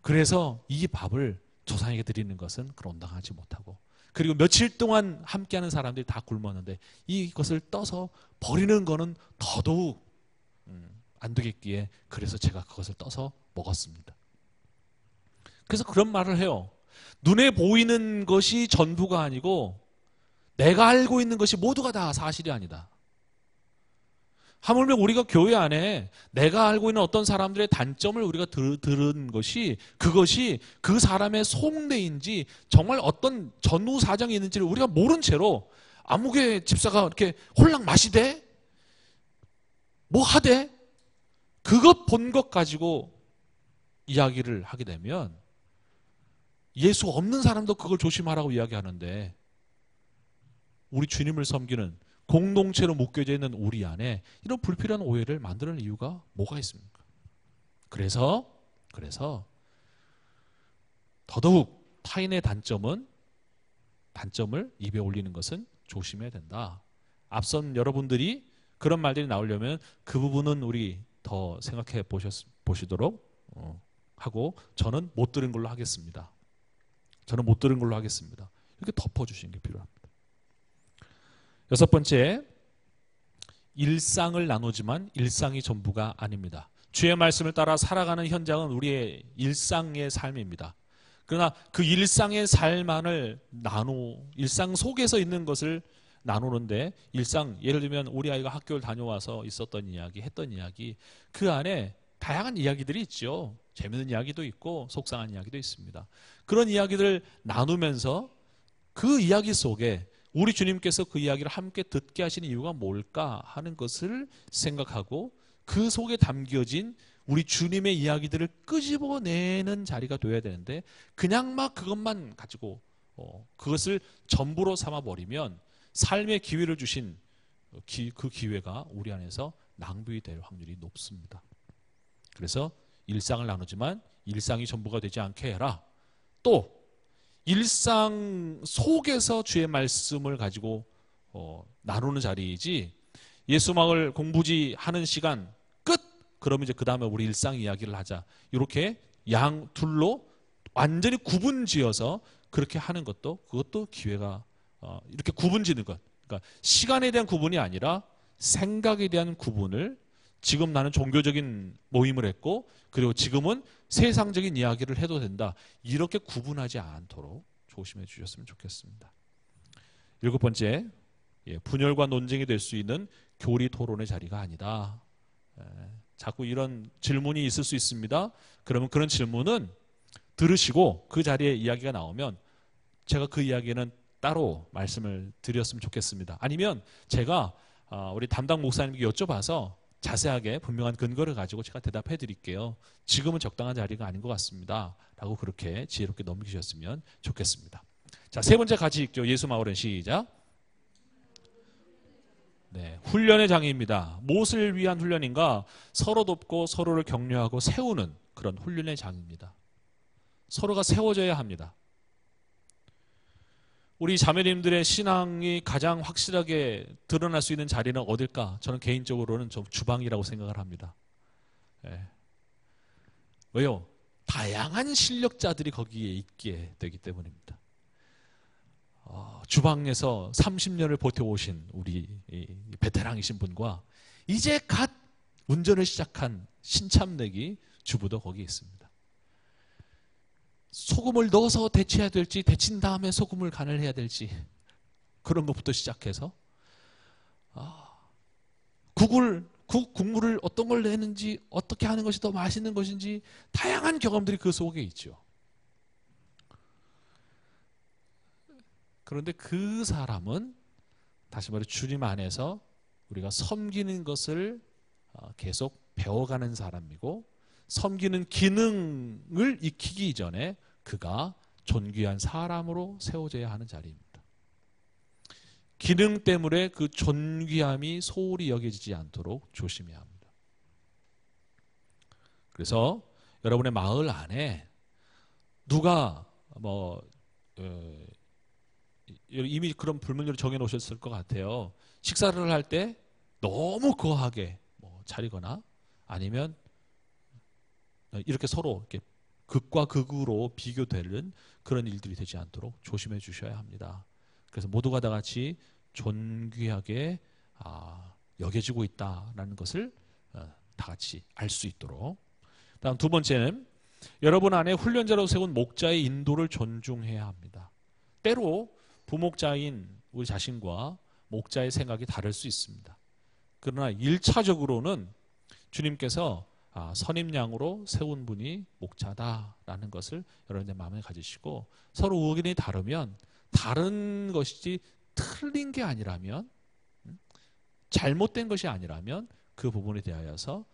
그래서 이 밥을 조상에게 드리는 것은 그런 온당하지 못하고, 그리고 며칠 동안 함께하는 사람들이 다 굶었는데 이것을 떠서 버리는 거는 더더욱 안 되겠기에 그래서 제가 그것을 떠서 먹었습니다. 그래서 그런 말을 해요. 눈에 보이는 것이 전부가 아니고 내가 알고 있는 것이 모두가 다 사실이 아니다. 하물며 우리가 교회 안에 내가 알고 있는 어떤 사람들의 단점을 우리가 들은 것이 그것이 그 사람의 속내인지 정말 어떤 전후 사정이 있는지를 우리가 모른 채로 아무개 집사가 이렇게 홀랑 마시되 뭐 하되 그것 본 것 가지고 이야기를 하게 되면 예수 없는 사람도 그걸 조심하라고 이야기하는데 우리 주님을 섬기는 공동체로 묶여져 있는 우리 안에 이런 불필요한 오해를 만드는 이유가 뭐가 있습니까? 그래서 더더욱 타인의 단점을 입에 올리는 것은 조심해야 된다. 앞선 여러분들이 그런 말들이 나오려면 그 부분은 우리 더 생각해 보시도록 하고 저는 못 들은 걸로 하겠습니다. 이렇게 덮어주시는 게 필요합니다. 여섯 번째, 일상을 나누지만 일상이 전부가 아닙니다. 주의 말씀을 따라 살아가는 현장은 우리의 일상의 삶입니다. 그러나 그 일상의 삶만을 일상 속에서 있는 것을 나누는데 예를 들면 우리 아이가 학교를 다녀와서 있었던 이야기, 했던 이야기, 그 안에 다양한 이야기들이 있죠. 재밌는 이야기도 있고 속상한 이야기도 있습니다. 그런 이야기들을 나누면서 그 이야기 속에 우리 주님께서 그 이야기를 함께 듣게 하시는 이유가 뭘까 하는 것을 생각하고 그 속에 담겨진 우리 주님의 이야기들을 끄집어내는 자리가 되어야 되는데 그냥 막 그것만 가지고 그것을 전부로 삼아버리면 삶의 기회를 주신 그 기회가 우리 안에서 낭비될 확률이 높습니다. 그래서 일상을 나누지만 일상이 전부가 되지 않게 해라. 또 일상 속에서 주의 말씀을 가지고 나누는 자리이지 예수막을 공부지 하는 시간 끝! 그러면 이제 그 다음에 우리 일상 이야기를 하자. 이렇게 둘로 완전히 구분지어서 그렇게 하는 그것도 기회가 이렇게 구분지는 것. 그러니까 시간에 대한 구분이 아니라 생각에 대한 구분을 지금 나는 종교적인 모임을 했고 그리고 지금은 세상적인 이야기를 해도 된다. 이렇게 구분하지 않도록 조심해 주셨으면 좋겠습니다. 일곱 번째, 분열과 논쟁이 될 수 있는 교리 토론의 자리가 아니다. 자꾸 이런 질문이 있을 수 있습니다. 그러면 그런 질문은 들으시고 그 자리에 이야기가 나오면 제가 그 이야기는 따로 말씀을 드렸으면 좋겠습니다. 아니면 제가 우리 담당 목사님께 여쭤봐서 자세하게 분명한 근거를 가지고 제가 대답해 드릴게요. 지금은 적당한 자리가 아닌 것 같습니다. 라고 그렇게 지혜롭게 넘기셨으면 좋겠습니다. 자, 세 번째 같이 읽죠. 예수 마을은 시작. 네, 훈련의 장입니다. 무엇을 위한 훈련인가? 서로 돕고 서로를 격려하고 세우는 그런 훈련의 장입니다. 서로가 세워져야 합니다. 우리 자매님들의 신앙이 가장 확실하게 드러날 수 있는 자리는 어딜까? 저는 개인적으로는 좀 주방이라고 생각을 합니다. 왜요? 다양한 실력자들이 거기에 있게 되기 때문입니다. 주방에서 30년을 버텨오신 우리 베테랑이신 분과 이제 갓 운전을 시작한 신참내기 주부도 거기에 있습니다. 소금을 넣어서 데쳐야 될지 데친 다음에 소금을 간을 해야 될지 그런 것부터 시작해서 국물을 어떤 걸 내는지 어떻게 하는 것이 더 맛있는 것인지 다양한 경험들이 그 속에 있죠. 그런데 그 사람은 다시 말해 주님 안에서 우리가 섬기는 것을 계속 배워가는 사람이고 섬기는 기능을 익히기 전에 그가 존귀한 사람으로 세워져야 하는 자리입니다. 기능 때문에 그 존귀함이 소홀히 여겨지지 않도록 조심해야 합니다. 그래서 여러분의 마을 안에 누가 이미 그런 불문율을 정해놓으셨을 것 같아요. 식사를 할 때 너무 거하게 차리거나 아니면 이렇게 서로 이렇게 극과 극으로 비교되는 그런 일들이 되지 않도록 조심해 주셔야 합니다. 그래서 모두가 다 같이 존귀하게 여겨지고 있다라는 것을 다 같이 알 수 있도록. 다음 두 번째는 여러분 안에 훈련자로 세운 목자의 인도를 존중해야 합니다. 때로 부목자인 우리 자신과 목자의 생각이 다를 수 있습니다. 그러나 1차적으로는 주님께서 선임양으로 세운 분이 목자다라는 것을 여러분의 마음에 가지시고, 서로 의견이 다르면 다른 것이지 틀린 게 아니라면, 잘못된 것이 아니라면 그 부분에 대하여서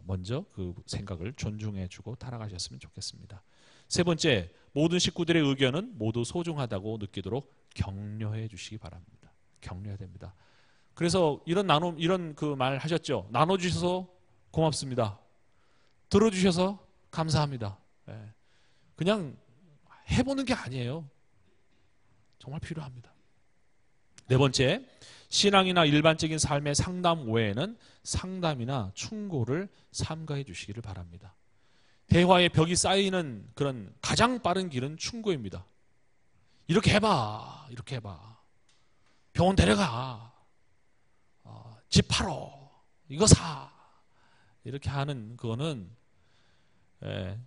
먼저 그 생각을 존중해주고 따라가셨으면 좋겠습니다. 세 번째, 모든 식구들의 의견은 모두 소중하다고 느끼도록 격려해 주시기 바랍니다. 격려해야 됩니다. 그래서 이런 그 말 하셨죠. 나눠주셔서 고맙습니다. 들어주셔서 감사합니다. 그냥 해보는 게 아니에요. 정말 필요합니다. 네 번째, 신앙이나 일반적인 삶의 상담 외에는 상담이나 충고를 삼가해 주시기를 바랍니다. 대화의 벽이 쌓이는 그런 가장 빠른 길은 충고입니다. 이렇게 해봐, 이렇게 해봐. 병원 데려가. 집 팔어. 이거 사. 이렇게 하는 그거는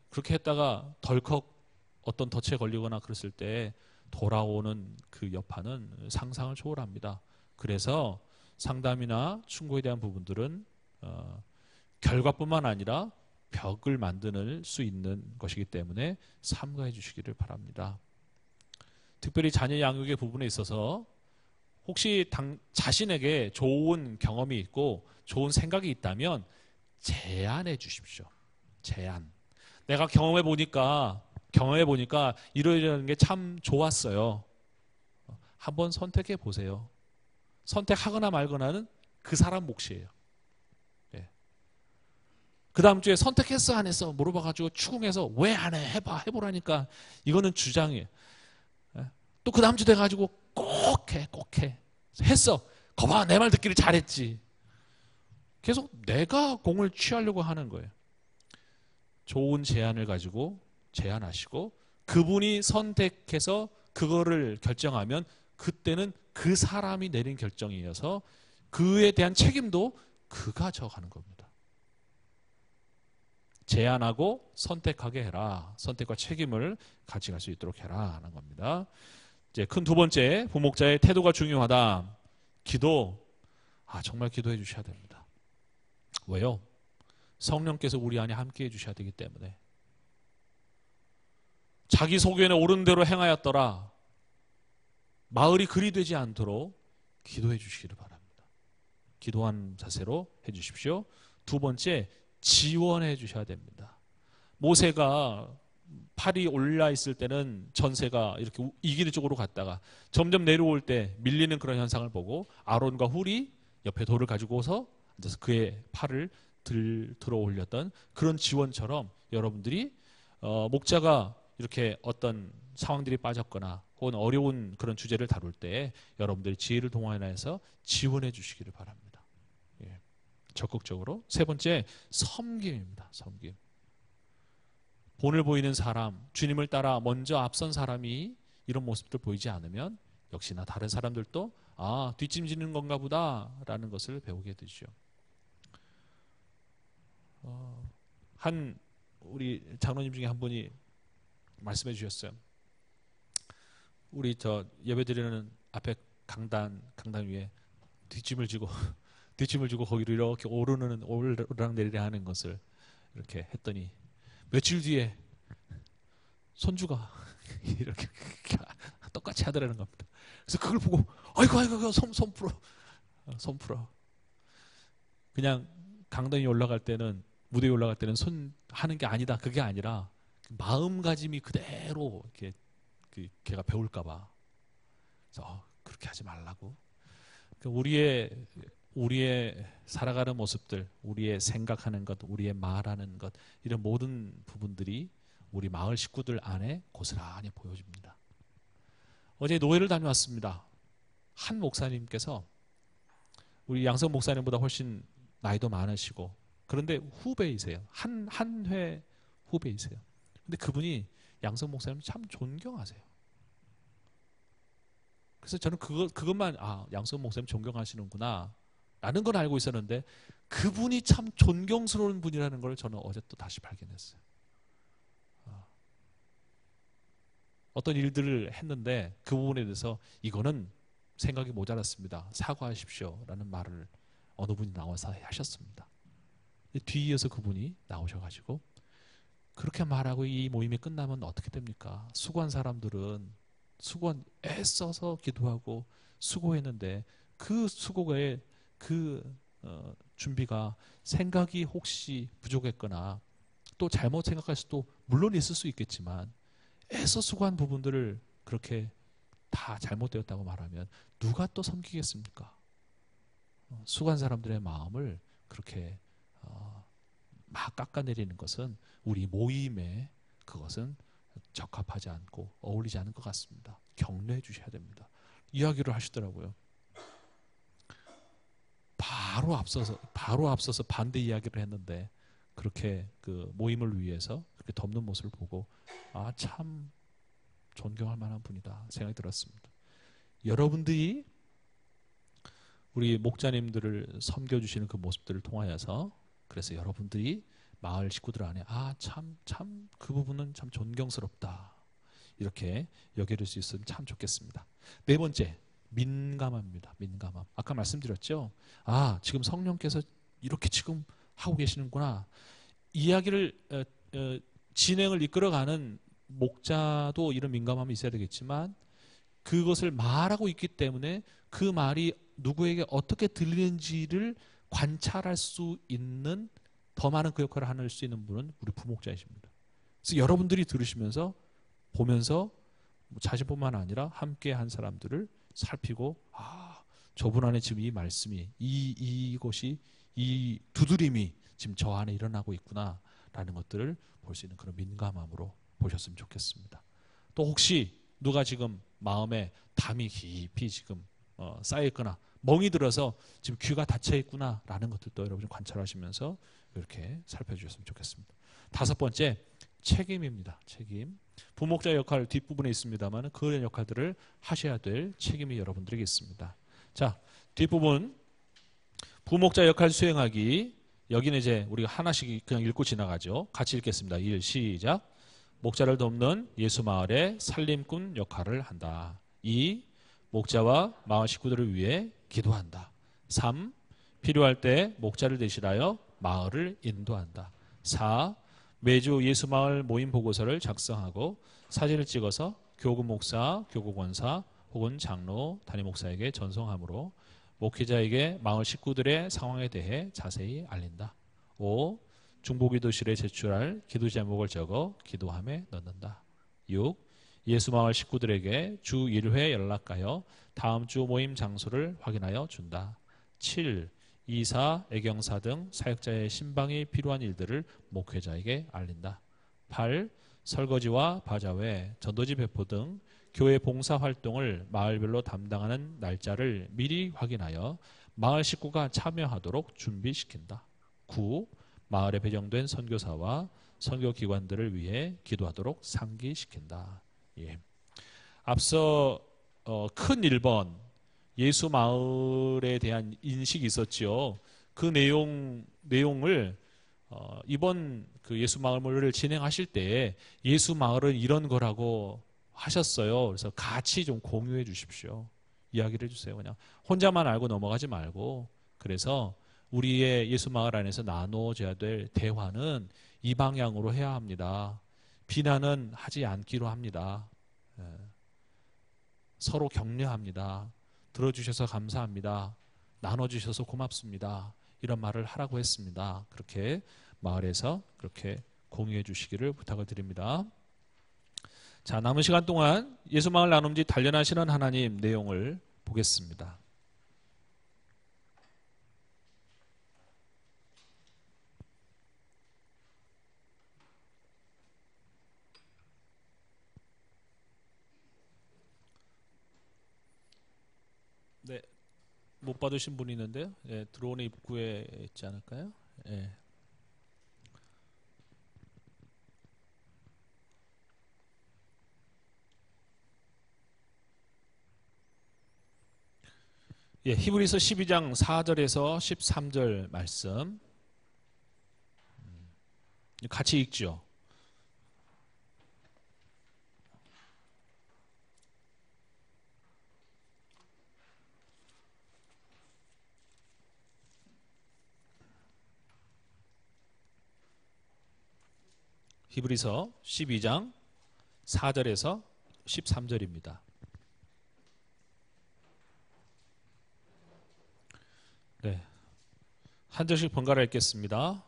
그렇게 했다가 덜컥 어떤 덫에 걸리거나 그랬을 때 돌아오는 그 여파는 상상을 초월합니다. 그래서 상담이나 충고에 대한 부분들은 결과뿐만 아니라 벽을 만들 수 있는 것이기 때문에 삼가해 주시기를 바랍니다. 특별히 자녀 양육의 부분에 있어서 혹시 자신에게 좋은 경험이 있고 좋은 생각이 있다면 제안해 주십시오. 제안. 내가 경험해 보니까 이러이러한 게 참 좋았어요. 한번 선택해 보세요. 선택하거나 말거나는 그 사람 몫이에요. 그 다음 주에 선택했어 안 했어 물어봐가지고 추궁해서 왜 안 해? 해보라니까 이거는 주장이에요. 또 그 다음 주 돼가지고 꼭 해. 했어. 거봐 내 말 듣기를 잘했지. 계속 내가 공을 취하려고 하는 거예요. 좋은 제안을 가지고 제안하시고 그분이 선택해서 그거를 결정하면 그때는 그 사람이 내린 결정이어서 그에 대한 책임도 그가 져가는 겁니다. 제안하고 선택하게 해라. 선택과 책임을 같이 갈 수 있도록 해라 하는 겁니다. 이제 큰 두 번째, 부목자의 태도가 중요하다. 기도. 정말 기도해 주셔야 됩니다. 왜요? 성령께서 우리 안에 함께 해 주셔야 되기 때문에. 자기 소견에 옳은 대로 행하였더라. 마을이 그리 되지 않도록 기도해 주시기를 바랍니다. 기도한 자세로 해 주십시오. 두 번째, 지원해 주셔야 됩니다. 모세가 팔이 올라 있을 때는 전세가 이렇게 이기는 쪽으로 갔다가 점점 내려올 때 밀리는 그런 현상을 보고 아론과 훌이 옆에 돌을 가지고서 앉아서 그의 팔을 들어 올렸던 그런 지원처럼 여러분들이 목자가 이렇게 어떤 상황들이 빠졌거나 혹은 어려운 그런 주제를 다룰 때 여러분들이 지혜를 동원해서 지원해 주시기를 바랍니다. 적극적으로. 세 번째, 섬김입니다. 섬김. 본을 보이는 사람, 주님을 따라 먼저 앞선 사람이 이런 모습들 보이지 않으면 역시나 다른 사람들도 뒷짐지는 건가 보다 라는 것을 배우게 되죠. 우리 장로님 중에 한 분이 말씀해 주셨어요. 우리 예배 드리는 앞에 강단 위에 뒷짐을 지고 거기로 이렇게 오르락 내리락 하는 것을 이렇게 했더니 며칠 뒤에 손주가 이렇게 똑같이 하더라는 겁니다. 그래서 그걸 보고 아이고 손 풀어. 그냥 강단 위에 올라갈 때는 무대에 올라갈 때는 손 하는 게 아니다. 그게 아니라 마음가짐이 그대로 이렇게 걔가 배울까봐. 그래서 그렇게 하지 말라고. 우리의 살아가는 모습들, 우리의 생각하는 것, 우리의 말하는 것 이런 모든 부분들이 우리 마을 식구들 안에 고스란히 보여집니다. 어제 노예를 다녀왔습니다. 한 목사님께서 우리 양성 목사님보다 훨씬 나이도 많으시고 그런데 후배이세요. 한 회 후배이세요. 근데 그분이 양성 목사님 참 존경하세요. 그래서 저는 그것만 양승원 목사님 존경하시는구나 라는 건 알고 있었는데 그분이 참 존경스러운 분이라는 걸 저는 어제 또 다시 발견했어요. 어떤 일들을 했는데 그 부분에 대해서 이거는 생각이 모자랐습니다. 사과하십시오 라는 말을 어느 분이 나와서 하셨습니다. 뒤이어서 그분이 나오셔가지고 그렇게 말하고 이 모임이 끝나면 어떻게 됩니까? 수고한 사람들은 애써서 기도하고 수고했는데 그 수고의 그 준비가 생각이 혹시 부족했거나 또 잘못 생각할 수도 물론 있을 수 있겠지만 애써 수고한 부분들을 그렇게 다 잘못되었다고 말하면 누가 또 섬기겠습니까? 수고한 사람들의 마음을 그렇게 막 깎아내리는 것은 우리 모임에 그것은 적합하지 않고 어울리지 않은 것 같습니다. 격려해 주셔야 됩니다. 이야기를 하시더라고요. 바로 앞서서 반대 이야기를 했는데 그렇게 그 모임을 위해서 그렇게 덮는 모습을 보고 참 존경할 만한 분이다 생각이 들었습니다. 여러분들이 우리 목자님들을 섬겨주시는 그 모습들을 통하여서 그래서 여러분들이 마을 식구들 안에 참 그 부분은 참 존경스럽다 이렇게 여겨질 수 있으면 참 좋겠습니다. 네 번째, 민감함입니다. 민감함. 아까 말씀드렸죠. 지금 성령께서 이렇게 지금 하고 계시는구나. 이야기를 진행을 이끌어가는 목자도 이런 민감함이 있어야 되겠지만 그것을 말하고 있기 때문에 그 말이 누구에게 어떻게 들리는지를 관찰할 수 있는 더 많은 그 역할을 할 수 있는 분은 우리 부목자이십니다. 그래서 여러분들이 들으시면서 보면서 자신뿐만 아니라 함께 한 사람들을 살피고 저분 안에 지금 이 말씀이 이것이 이 두드림이 지금 저 안에 일어나고 있구나라는 것들을 볼 수 있는 그런 민감함으로 보셨으면 좋겠습니다. 또 혹시 누가 지금 마음에 담이 깊이 지금 쌓여있거나 멍이 들어서 지금 귀가 닫혀 있구나라는 것들도 여러분이 관찰하시면서 이렇게 살펴주셨으면 좋겠습니다. 다섯 번째, 책임입니다. 책임. 부목자 역할 뒷부분에 있습니다만 그런 역할들을 하셔야 될 책임이 여러분들에게 있습니다. 자, 뒷부분 부목자 역할 수행하기. 여기는 이제 우리가 하나씩 그냥 읽고 지나가죠. 같이 읽겠습니다. 1. 시작. 목자를 돕는 예수마을의 살림꾼 역할을 한다. 2. 목자와 마을 식구들을 위해 기도한다. 3. 필요할 때 목자를 대신하여 마을을 인도한다. 4. 매주 예수마을 모임 보고서를 작성하고 사진을 찍어서 교구 목사, 교구 권사 혹은 장로, 담임 목사에게 전송함으로 목회자에게 마을 식구들의 상황에 대해 자세히 알린다. 5. 중보기도실에 제출할 기도 제목을 적어 기도함에 넣는다. 6. 예수마을 식구들에게 주 1회 연락하여 다음 주 모임 장소를 확인하여 준다. 7. 이사, 애경사 등 사역자의 신방이 필요한 일들을 목회자에게 알린다. 8. 설거지와 바자회, 전도지 배포 등 교회 봉사 활동을 마을별로 담당하는 날짜를 미리 확인하여 마을 식구가 참여하도록 준비시킨다. 9. 마을에 배정된 선교사와 선교기관들을 위해 기도하도록 상기시킨다. 예. 앞서 큰 1번 예수 마을에 대한 인식이 있었죠. 그 내용을 이번 그 예수 마을을 진행하실 때 예수 마을은 이런 거라고 하셨어요. 그래서 같이 좀 공유해 주십시오. 이야기를 해주세요. 그냥 혼자만 알고 넘어가지 말고. 그래서 우리의 예수 마을 안에서 나눠져야 될 대화는 이 방향으로 해야 합니다. 비난은 하지 않기로 합니다. 서로 격려합니다. 들어주셔서 감사합니다. 나눠주셔서 고맙습니다. 이런 말을 하라고 했습니다. 그렇게 마을에서 그렇게 공유해 주시기를 부탁을 드립니다. 자, 남은 시간 동안 예수마을 나눔지 단련하시는 하나님 내용을 보겠습니다. 네, 못 받으신 분이 있는데요. 예, 들어오는 입구에 있지 않을까요? 예. 예, 히브리서 12장 4절에서 13절 말씀 같이 읽죠. 히브리서 12장 4절에서 13절입니다. 네, 한 절씩 번갈아 읽겠습니다.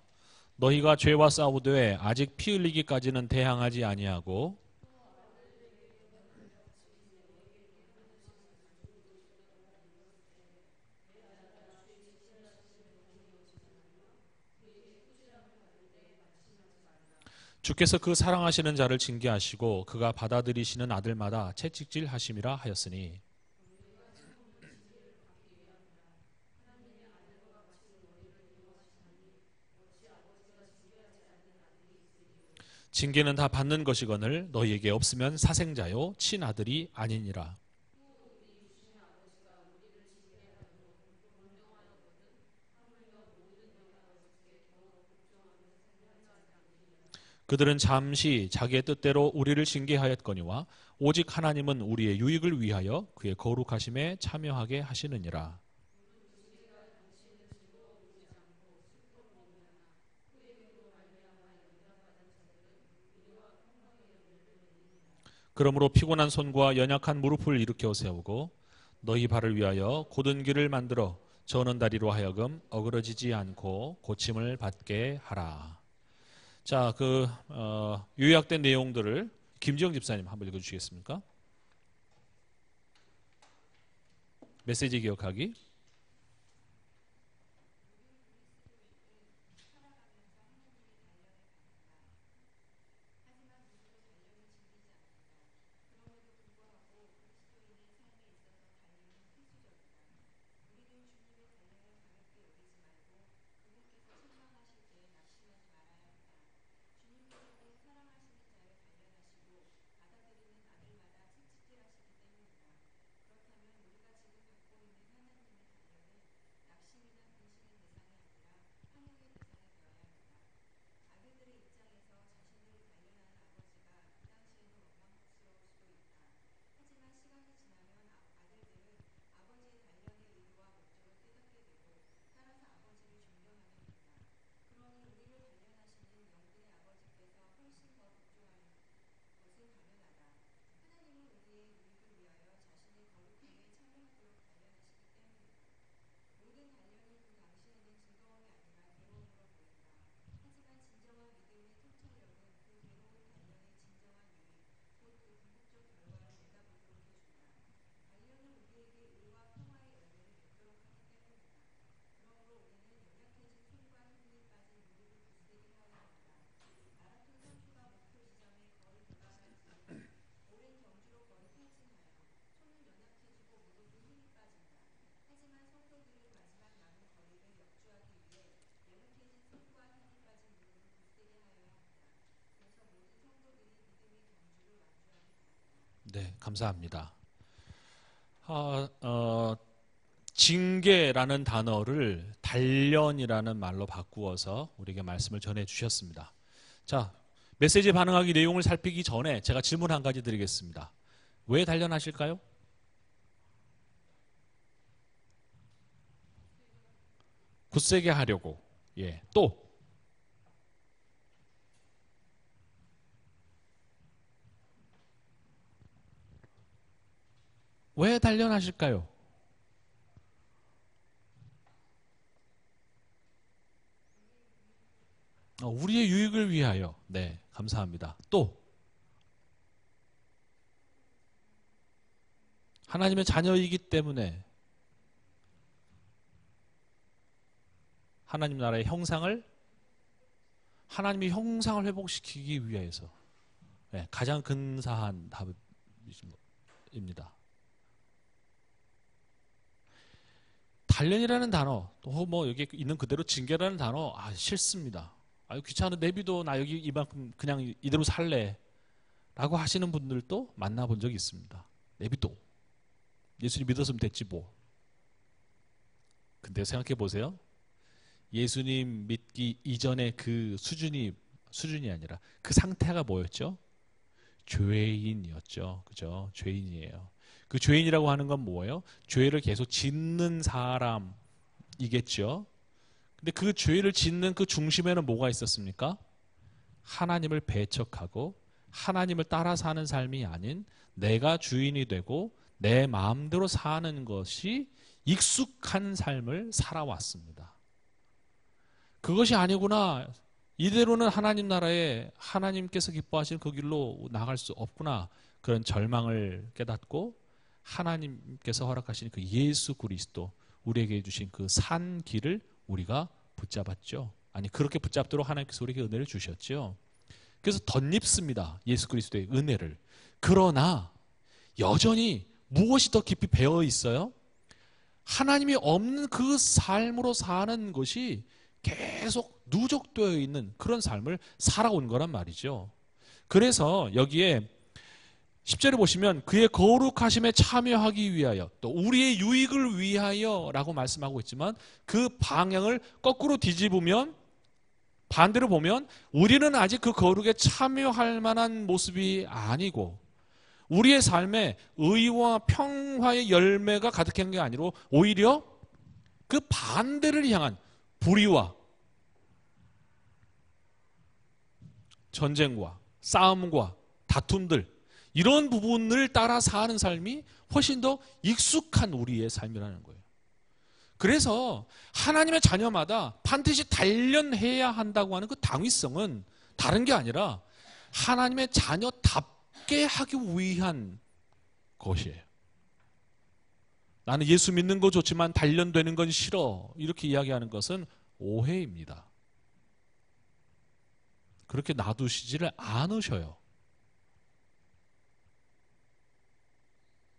너희가 죄와 싸우되 아직 피 흘리기까지는 대항하지 아니하고 주께서 그 사랑하시는 자를 징계하시고 그가 받아들이시는 아들마다 채찍질 하심이라 하였으니 징계는 다 받는 것이거늘 너희에게 없으면 사생자요 친아들이 아니니라. 그들은 잠시 자기의 뜻대로 우리를 징계하였거니와 오직 하나님은 우리의 유익을 위하여 그의 거룩하심에 참여하게 하시느니라. 그러므로 피곤한 손과 연약한 무릎을 일으켜 세우고 너희 발을 위하여 곧은 길을 만들어 저는 다리로 하여금 어그러지지 않고 고침을 받게 하라. 자, 요약된 내용들을 김지영 집사님 한번 읽어주시겠습니까? 메시지 기억하기. 네, 감사합니다. 징계라는 단어를 단련이라는 말로 바꾸어서 우리에게 말씀을 전해 주셨습니다. 자, 메시지 반응하기 내용을 살피기 전에 제가 질문 한 가지 드리겠습니다. 왜 단련하실까요? 굳세게 하려고. 예, 또 왜 단련하실까요? 우리의 유익을 위하여. 네, 감사합니다. 또 하나님의 자녀이기 때문에 하나님 나라의 형상을 하나님의 형상을 회복시키기 위해서. 네, 가장 근사한 답입니다. 단련이라는 단어, 또 뭐 여기 있는 그대로 징계라는 단어, 싫습니다. 아유 귀찮아, 내비도 나 여기 이만큼 그냥 이대로 살래 라고 하시는 분들도 만나본 적이 있습니다. 내비도 예수님 믿었으면 됐지 뭐. 근데 생각해 보세요. 예수님 믿기 이전의 그 수준이 아니라 그 상태가 뭐였죠? 죄인이었죠. 그죠? 죄인이에요. 그 죄인이라고 하는 건 뭐예요? 죄를 계속 짓는 사람이겠죠. 근데 그 죄를 짓는 그 중심에는 뭐가 있었습니까? 하나님을 배척하고 하나님을 따라 사는 삶이 아닌 내가 주인이 되고 내 마음대로 사는 것이 익숙한 삶을 살아왔습니다. 그것이 아니구나. 이대로는 하나님 나라에 하나님께서 기뻐하시는 그 길로 나갈 수 없구나. 그런 절망을 깨닫고 하나님께서 허락하신 그 예수 그리스도, 우리에게 주신 그 산 길을 우리가 붙잡았죠. 아니, 그렇게 붙잡도록 하나님께서 우리에게 은혜를 주셨죠. 그래서 덧입습니다. 예수 그리스도의 은혜를. 그러나 여전히 무엇이 더 깊이 배어 있어요? 하나님이 없는 그 삶으로 사는 것이 계속 누적되어 있는 그런 삶을 살아온 거란 말이죠. 그래서 여기에 10절에 보시면 그의 거룩하심에 참여하기 위하여 또 우리의 유익을 위하여 라고 말씀하고 있지만 그 방향을 거꾸로 뒤집으면 반대로 보면 우리는 아직 그 거룩에 참여할 만한 모습이 아니고 우리의 삶에 의와 평화의 열매가 가득한 게 아니라 오히려 그 반대를 향한 불의와 전쟁과 싸움과 다툼들 이런 부분을 따라 사는 삶이 훨씬 더 익숙한 우리의 삶이라는 거예요. 그래서 하나님의 자녀마다 반드시 단련해야 한다고 하는 그 당위성은 다른 게 아니라 하나님의 자녀답게 하기 위한 것이에요. 나는 예수 믿는 거 좋지만 단련되는 건 싫어. 이렇게 이야기하는 것은 오해입니다. 그렇게 놔두시지를 않으셔요.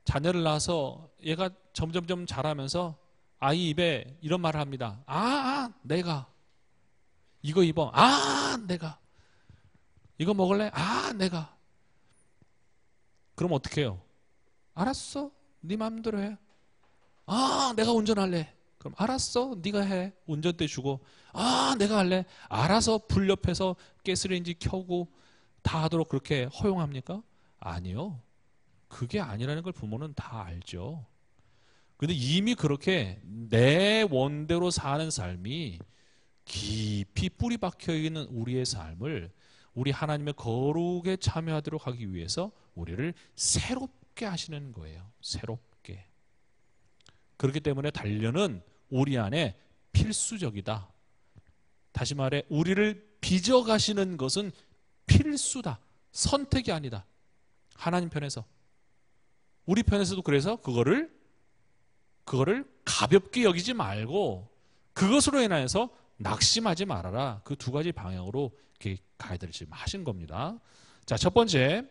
자녀를 낳아서 얘가 점점점 자라면서 아이 입에 이런 말을 합니다. 내가 이거 입어. 내가 이거 먹을래? 내가. 그럼 어떻게 해요? 알았어. 네 마음대로 해. 내가 운전할래. 그럼 알았어. 네가 해. 운전대 주고. 내가 할래. 알아서 불 옆에서 가스레인지 켜고 다 하도록 그렇게 허용합니까? 아니요. 그게 아니라는 걸 부모는 다 알죠. 근데 이미 그렇게 내 원대로 사는 삶이 깊이 뿌리 박혀 있는 우리의 삶을 우리 하나님의 거룩에 참여하도록 하기 위해서 우리를 새롭게 하시는 거예요. 새롭게. 그렇기 때문에 단련은 우리 안에 필수적이다. 다시 말해 우리를 빚어가시는 것은 필수다. 선택이 아니다. 하나님 편에서. 우리 편에서도 그래서 그거를 가볍게 여기지 말고 그것으로 인해서 낙심하지 말아라. 그 두 가지 방향으로 이렇게 가야 될 말씀하신 겁니다. 자, 첫 번째,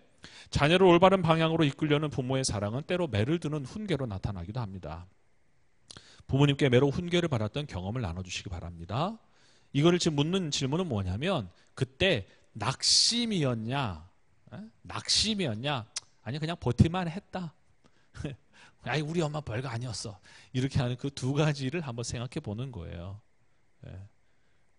자녀를 올바른 방향으로 이끌려는 부모의 사랑은 때로 매를 드는 훈계로 나타나기도 합니다. 부모님께 매로 훈계를 받았던 경험을 나눠주시기 바랍니다. 이거를 지금 묻는 질문은 뭐냐면 그때 낙심이었냐? 아니 그냥 버틸만 했다. 아니 우리 엄마 별거 아니었어. 이렇게 하는 그 두 가지를 한번 생각해 보는 거예요.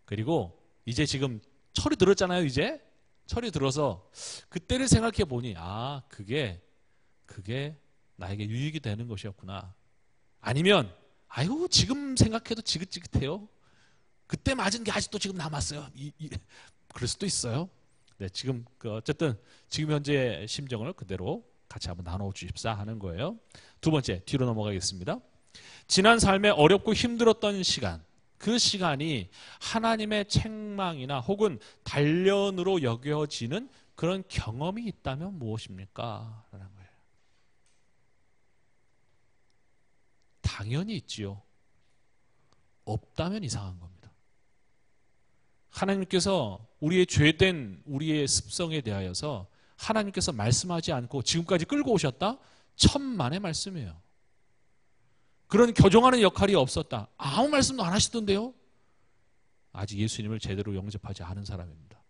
그리고 이제 지금 철이 들었잖아요. 이제 철이 들어서 그때를 생각해 보니 그게 나에게 유익이 되는 것이었구나. 아니면 아이고 지금 생각해도 지긋지긋해요. 그때 맞은 게 아직도 지금 남았어요. 그럴 수도 있어요. 네, 지금 어쨌든 지금 현재 심정을 그대로 같이 한번 나눠 주십사 하는 거예요. 두 번째, 뒤로 넘어가겠습니다. 지난 삶에 어렵고 힘들었던 시간, 그 시간이 하나님의 책망이나 혹은 단련으로 여겨지는 그런 경험이 있다면 무엇입니까? 라는 거예요. 당연히 있지요. 없다면 이상한 겁니다. 하나님께서 우리의 죄된 우리의 습성에 대하여서 하나님께서 말씀하지 않고 지금까지 끌고 오셨다? 천만의 말씀이에요. 그런 교정하는 역할이 없었다. 아무 말씀도 안 하시던데요? 아직 예수님을 제대로 영접하지 않은 사람입니다.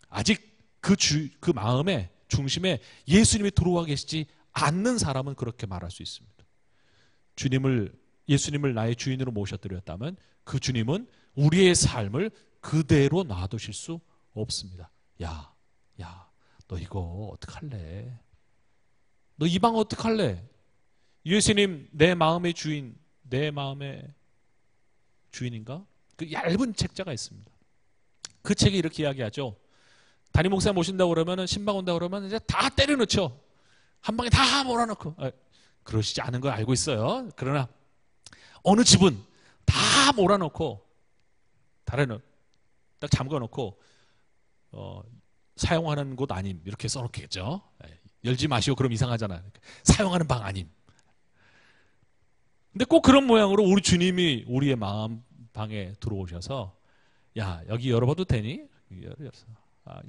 아직 그 마음의 중심에 예수님이 들어와 계시지 않는 사람은 그렇게 말할 수 있습니다. 주님을 예수님을 나의 주인으로 모셔드렸다면 그 주님은 우리의 삶을 그대로 놔두실 수 없습니다. 야, 너 이거 어떡할래? 너 이 방 어떡할래? 예수님 내 마음의 주인, 내 마음의 주인인가? 그 얇은 책자가 있습니다. 그 책이 이렇게 이야기하죠. 담임 목사 모신다고 그러면, 신방 온다고 그러면 이제 다 때려넣죠. 한 방에 다 몰아넣고. 그러시지 않은 걸 알고 있어요. 그러나 어느 집은 다 몰아넣고 다른 딱 잠궈놓고 사용하는 곳 아님 이렇게 써놓겠죠. 열지 마시오. 그럼 이상하잖아요. 사용하는 방 아님. 근데 꼭 그런 모양으로 우리 주님이 우리의 마음 방에 들어오셔서 야, 여기 열어봐도 되니? 열었어.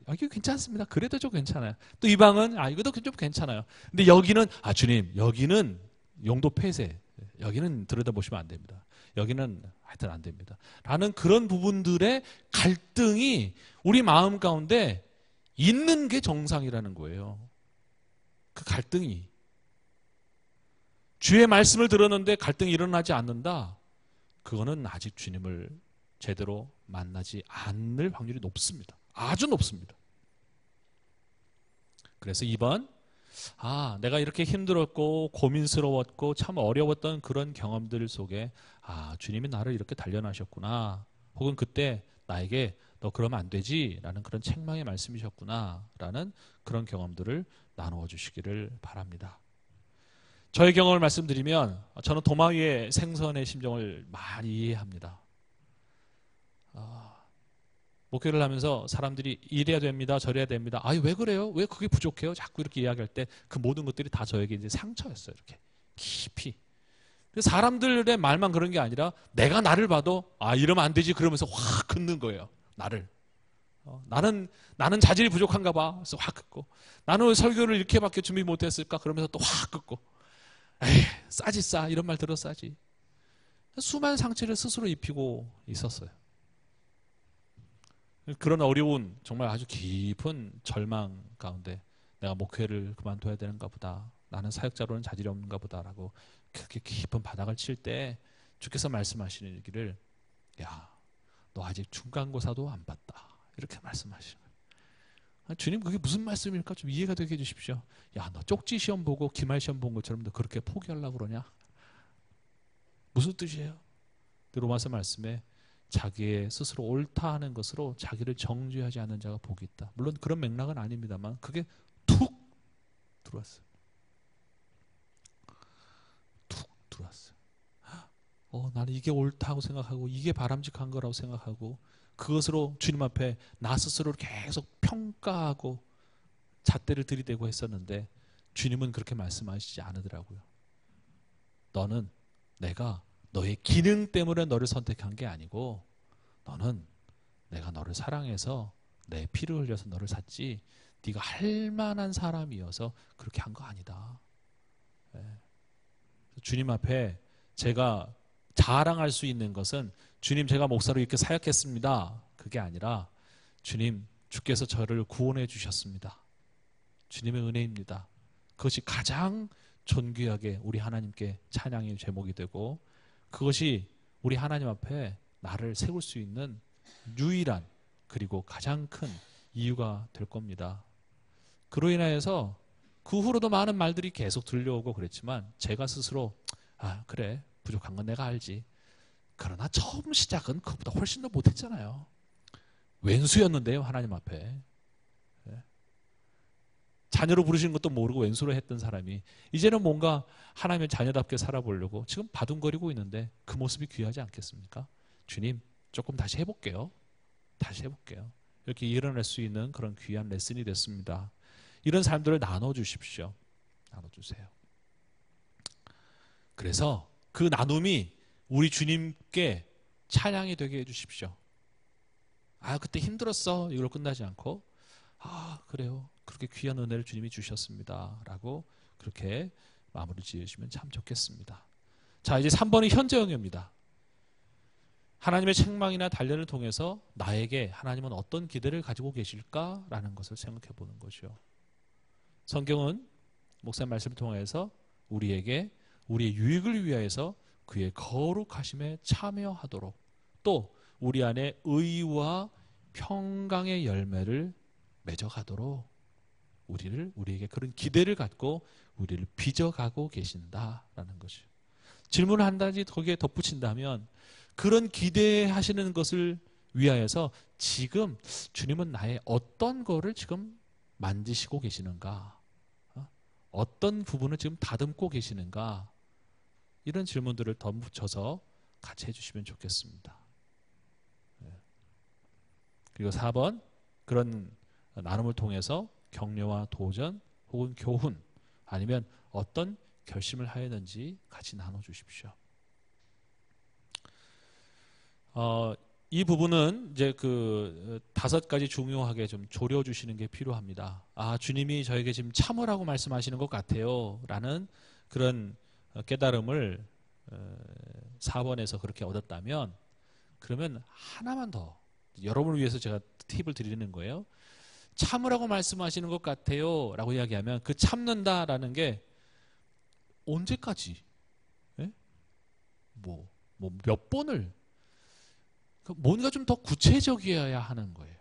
여기 괜찮습니다. 그래도 좀 괜찮아요. 또 이 방은 이것도 좀 괜찮아요. 근데 여기는 주님 여기는 용도 폐쇄. 여기는 들여다보시면 안 됩니다. 여기는 하여튼 안 됩니다. 라는 그런 부분들의 갈등이 우리 마음 가운데 있는 게 정상이라는 거예요. 그 갈등이. 주의 말씀을 들었는데 갈등이 일어나지 않는다. 그거는 아직 주님을 제대로 만나지 않을 확률이 높습니다. 아주 높습니다. 그래서 2번, 내가 이렇게 힘들었고 고민스러웠고 참 어려웠던 그런 경험들 속에 주님이 나를 이렇게 단련하셨구나. 혹은 그때 나에게 너 그러면 안 되지 라는 그런 책망의 말씀이셨구나 라는 그런 경험들을 나누어 주시기를 바랍니다. 저의 경험을 말씀드리면 저는 도마 위의 생선의 심정을 많이 이해합니다. 목회를 하면서 사람들이 이래야 됩니다. 저래야 됩니다. 왜 그래요? 왜 그게 부족해요? 자꾸 이렇게 이야기할 때 그 모든 것들이 다 저에게 이제 상처였어요. 이렇게 깊이. 사람들의 말만 그런 게 아니라 내가 나를 봐도 이러면 안 되지 그러면서 확 긋는 거예요. 나를. 나는 자질이 부족한가 봐. 그래서 확 긋고. 나는 왜 설교를 이렇게밖에 준비 못했을까? 그러면서 또 확 긋고. 에이, 싸지 싸. 이런 말 들어 싸지. 수많은 상처를 스스로 입히고 있었어요. 그런 어려운 정말 아주 깊은 절망 가운데 내가 목회를 그만둬야 되는가 보다. 나는 사역자로는 자질이 없는가 보다라고 그렇게 깊은 바닥을 칠 때 주께서 말씀하시는 길을 야, 너 아직 중간고사도 안 봤다. 이렇게 말씀하시는 거예요. 주님 그게 무슨 말씀일까? 좀 이해가 되게 해주십시오. 야, 너 쪽지 시험 보고 기말 시험 본 것처럼 너 그렇게 포기하려고 그러냐? 무슨 뜻이에요? 로마서 말씀에 자기의 스스로 옳다 하는 것으로 자기를 정죄하지 않는 자가 복이 있다. 물론 그런 맥락은 아닙니다만 그게 툭 들어왔어요. 툭 들어왔어요. 나는 이게 옳다고 생각하고 이게 바람직한 거라고 생각하고 그것으로 주님 앞에 나 스스로를 계속 평가하고 잣대를 들이대고 했었는데 주님은 그렇게 말씀하시지 않으더라고요. 너는 내가 너의 기능 때문에 너를 선택한 게 아니고 너는 내가 너를 사랑해서 내 피를 흘려서 너를 샀지 네가 할 만한 사람이어서 그렇게 한 거 아니다. 주님 앞에 제가 자랑할 수 있는 것은 주님 제가 목사로 이렇게 사역했습니다. 그게 아니라 주님 주께서 저를 구원해 주셨습니다. 주님의 은혜입니다. 그것이 가장 존귀하게 우리 하나님께 찬양의 제목이 되고 그것이 우리 하나님 앞에 나를 세울 수 있는 유일한 그리고 가장 큰 이유가 될 겁니다. 그로 인하여서 그 후로도 많은 말들이 계속 들려오고 그랬지만 제가 스스로 그래 부족한 건 내가 알지. 그러나 처음 시작은 그보다 훨씬 더 못했잖아요. 왼수였는데요 하나님 앞에. 자녀로 부르시는 것도 모르고 왼수로 했던 사람이 이제는 뭔가 하나님의 자녀답게 살아보려고 지금 바둥거리고 있는데 그 모습이 귀하지 않겠습니까? 주님 조금 다시 해볼게요. 다시 해볼게요. 이렇게 일어날 수 있는 그런 귀한 레슨이 됐습니다. 이런 삶들을 나눠주십시오. 나눠주세요. 그래서 그 나눔이 우리 주님께 찬양이 되게 해주십시오. 그때 힘들었어. 이걸로 끝나지 않고 그래요. 그렇게 귀한 은혜를 주님이 주셨습니다. 라고 그렇게 마무리 지으시면 참 좋겠습니다. 자, 이제 3번이 현재형입니다. 하나님의 책망이나 단련을 통해서 나에게 하나님은 어떤 기대를 가지고 계실까라는 것을 생각해 보는 것이요. 성경은 목사님 말씀을 통해서 우리에게 우리의 유익을 위하여서 그의 거룩하심에 참여하도록 또 우리 안에 의와 평강의 열매를 맺어가도록 우리에게 그런 기대를 갖고 우리를 빚어가고 계신다라는 것이죠. 질문을 한 가지 거기에 덧붙인다면 그런 기대하시는 것을 위하여서 지금 주님은 나의 어떤 거를 지금 만지시고 계시는가? 어떤 부분을 지금 다듬고 계시는가? 이런 질문들을 덧붙여서 같이 해주시면 좋겠습니다. 그리고 4번 그런 나눔을 통해서 격려와 도전 혹은 교훈 아니면 어떤 결심을 하였는지 같이 나눠주십시오. 이 부분은 이제 그 5가지 중요하게 좀 조려주시는 게 필요합니다. 주님이 저에게 지금 참으라고 말씀하시는 것 같아요. 라는 그런 깨달음을 4번에서 그렇게 얻었다면 그러면 하나만 더 여러분을 위해서 제가 팁을 드리는 거예요. 참으라고 말씀하시는 것 같아요. 라고 이야기하면 그 참는다라는 게 언제까지? 몇 번을? 뭔가 좀 더 구체적이어야 하는 거예요.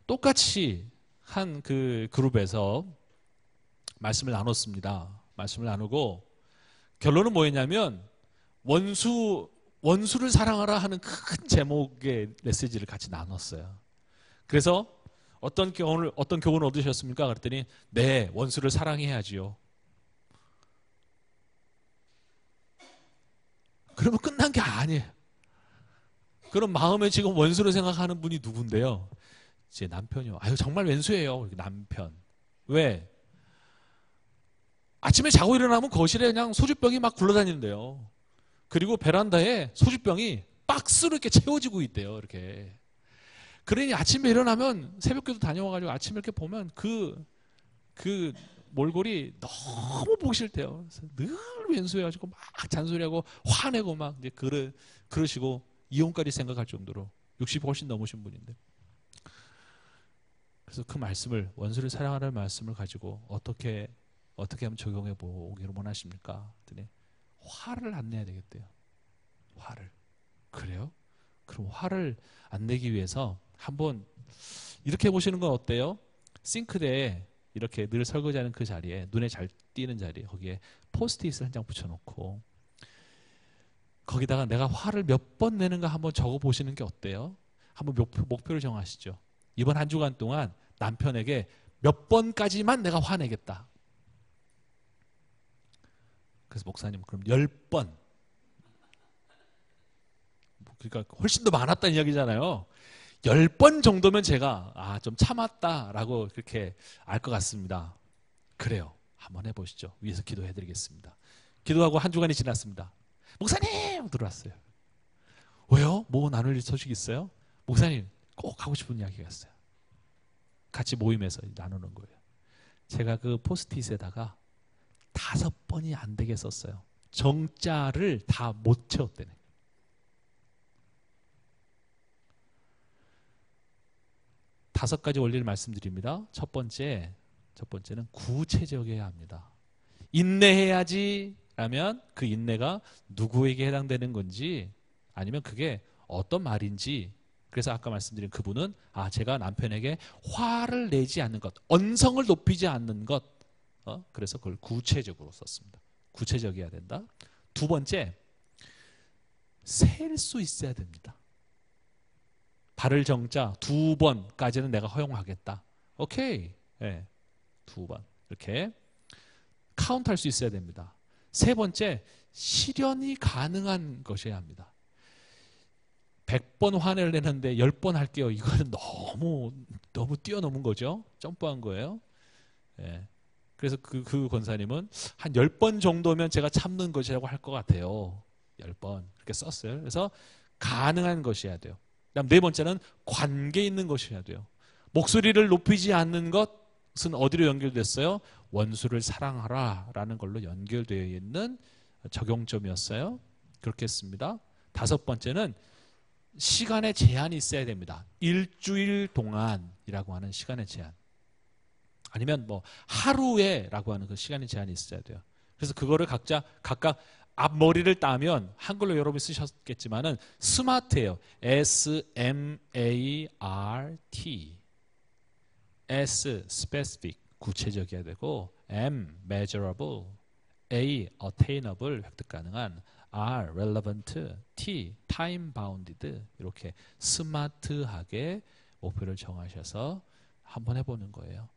똑같이 한 그 그룹에서 말씀을 나눴습니다. 말씀을 나누고 결론은 뭐였냐면 원수를 사랑하라 하는 큰 제목의 메시지를 같이 나눴어요. 그래서 어떤 교훈을 얻으셨습니까? 그랬더니 네, 원수를 사랑해야지요. 그러면 끝난 게 아니에요. 그럼 마음에 지금 원수로 생각하는 분이 누군데요? 제 남편이요. 정말 왼수예요. 남편. 왜? 아침에 자고 일어나면 거실에 그냥 소주병이 막 굴러다니는데요. 그리고 베란다에 소주병이 박스로 이렇게 채워지고 있대요. 이렇게. 그러니 아침에 일어나면 새벽기도 다녀와가지고 아침에 이렇게 보면 그 몰골이 너무 보기 싫대요. 그래서 늘 왼수해가지고 막 잔소리하고 화내고 막 이제 그러시고 이혼까지 생각할 정도로 60이 훨씬 넘으신 분인데. 그래서 그 말씀을 원수를 사랑하라는 말씀을 가지고 어떻게 하면 적용해 보기를 원하십니까? 그랬더니 화를 안 내야 되겠대요. 화를. 그래요? 그럼 화를 안 내기 위해서 한번 이렇게 해보시는 건 어때요? 싱크대에 이렇게 늘 설거지하는 그 자리에 눈에 잘 띄는 자리에 거기에 포스트잇을 한 장 붙여놓고 거기다가 내가 화를 몇 번 내는가 한번 적어보시는 게 어때요? 한번 목표를 정하시죠. 이번 한 주간 동안 남편에게 몇 번까지만 내가 화내겠다. 그래서 목사님 그럼 10번. 그러니까 훨씬 더 많았다는 이야기잖아요. 10번 정도면 제가 좀 참았다라고 그렇게 알 것 같습니다. 그래요. 한번 해보시죠. 위에서 기도해드리겠습니다. 기도하고 한 주간이 지났습니다. 목사님! 들어왔어요. 왜요? 뭐 나눌 소식 있어요? 목사님 꼭 하고 싶은 이야기가 있어요. 같이 모임에서 나누는 거예요. 제가 그 포스트잇에다가 5번이 안 되게 썼어요. 정자를 다 못 채웠대네. 다섯 가지 원리를 말씀드립니다. 첫 번째는 구체적이어야 합니다. 인내해야지 라면 그 인내가 누구에게 해당되는 건지 아니면 그게 어떤 말인지. 그래서 아까 말씀드린 그분은 제가 남편에게 화를 내지 않는 것, 언성을 높이지 않는 것, 그래서 그걸 구체적으로 썼습니다. 구체적이어야 된다. 두 번째, 셀 수 있어야 됩니다. 발을 정자 2번까지는 내가 허용하겠다. 오케이. 네, 2번. 이렇게 카운트할 수 있어야 됩니다. 세 번째, 실현이 가능한 것이어야 합니다. 100번 화를 내는데 10번 할게요. 이거는 너무 뛰어넘은 거죠. 점프한 거예요. 네. 그래서 그 권사님은 한 10번 정도면 제가 참는 것이라고 할 것 같아요. 10번. 그렇게 썼어요. 그래서 가능한 것이어야 돼요. 그다음 네 번째는 관계 있는 것이어야 돼요. 목소리를 높이지 않는 것은 어디로 연결됐어요? 원수를 사랑하라 라는 걸로 연결되어 있는 적용점이었어요. 그렇게 했습니다. 다섯 번째는 시간의 제한이 있어야 됩니다. 일주일 동안이라고 하는 시간의 제한. 아니면 하루에라고 하는 그 시간의 제한이 있어야 돼요. 그래서 그거를 각각 앞머리를 따면 한글로 여러분이 쓰셨겠지만은 스마트예요. S-M-A-R-T. S, specific, 구체적이어야 되고, M, measurable, A, attainable, 획득 가능한, R, relevant, T, time bounded. 이렇게 스마트하게 목표를 정하셔서 한번 해보는 거예요.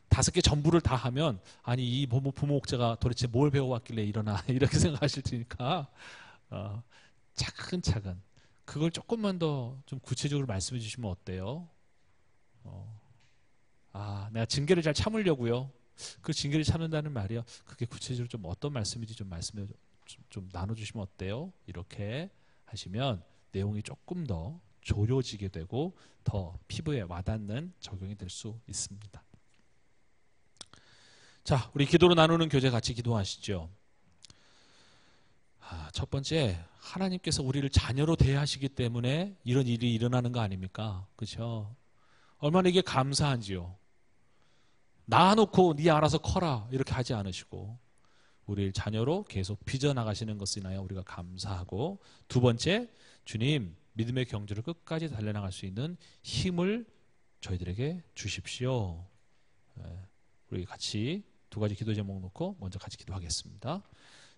5개 전부를 다 하면 아니 이 부모 목자가 도대체 뭘 배워왔길래 이러나 이렇게 생각하실 테니까 차근차근 그걸 조금만 더 좀 구체적으로 말씀해 주시면 어때요? 내가 징계를 잘 참으려고요. 그 징계를 참는다는 말이요. 그게 구체적으로 좀 어떤 말씀인지 좀 말씀해 좀 나눠주시면 어때요? 이렇게 하시면 내용이 조금 더 조려지게 되고 더 피부에 와닿는 적용이 될 수 있습니다. 자, 우리 기도로 나누는 교제 같이 기도하시죠. 첫 번째, 하나님께서 우리를 자녀로 대하시기 때문에 이런 일이 일어나는 거 아닙니까? 그렇죠? 얼마나 이게 감사한지요. 낳아놓고 네 알아서 커라 이렇게 하지 않으시고 우리를 자녀로 계속 빚어나가시는 것을 인하여 우리가 감사하고, 두 번째, 주님 믿음의 경주를 끝까지 달려나갈 수 있는 힘을 저희들에게 주십시오. 우리 같이 두 가지 기도 제목 놓고 먼저 같이 기도하겠습니다.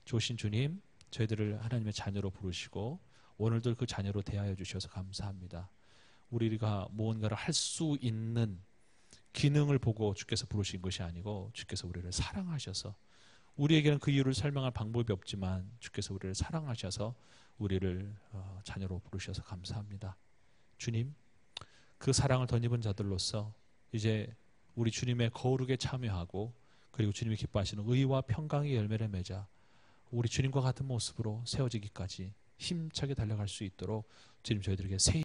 좋으신 주님, 저희들을 하나님의 자녀로 부르시고 오늘도 그 자녀로 대하여 주셔서 감사합니다. 우리가 무언가를 할 수 있는 기능을 보고 주께서 부르신 것이 아니고 주께서 우리를 사랑하셔서, 우리에게는 그 이유를 설명할 방법이 없지만 주께서 우리를 사랑하셔서 우리를 자녀로 부르셔서 감사합니다. 주님, 그 사랑을 덧입은 자들로서 이제 우리 주님의 거룩에 참여하고 그리고 주님이 기뻐하시는 의와 평강의 열매를 맺아 우리 주님과 같은 모습으로 세워지기까지 힘차게 달려갈 수 있도록 주님 저희들에게 새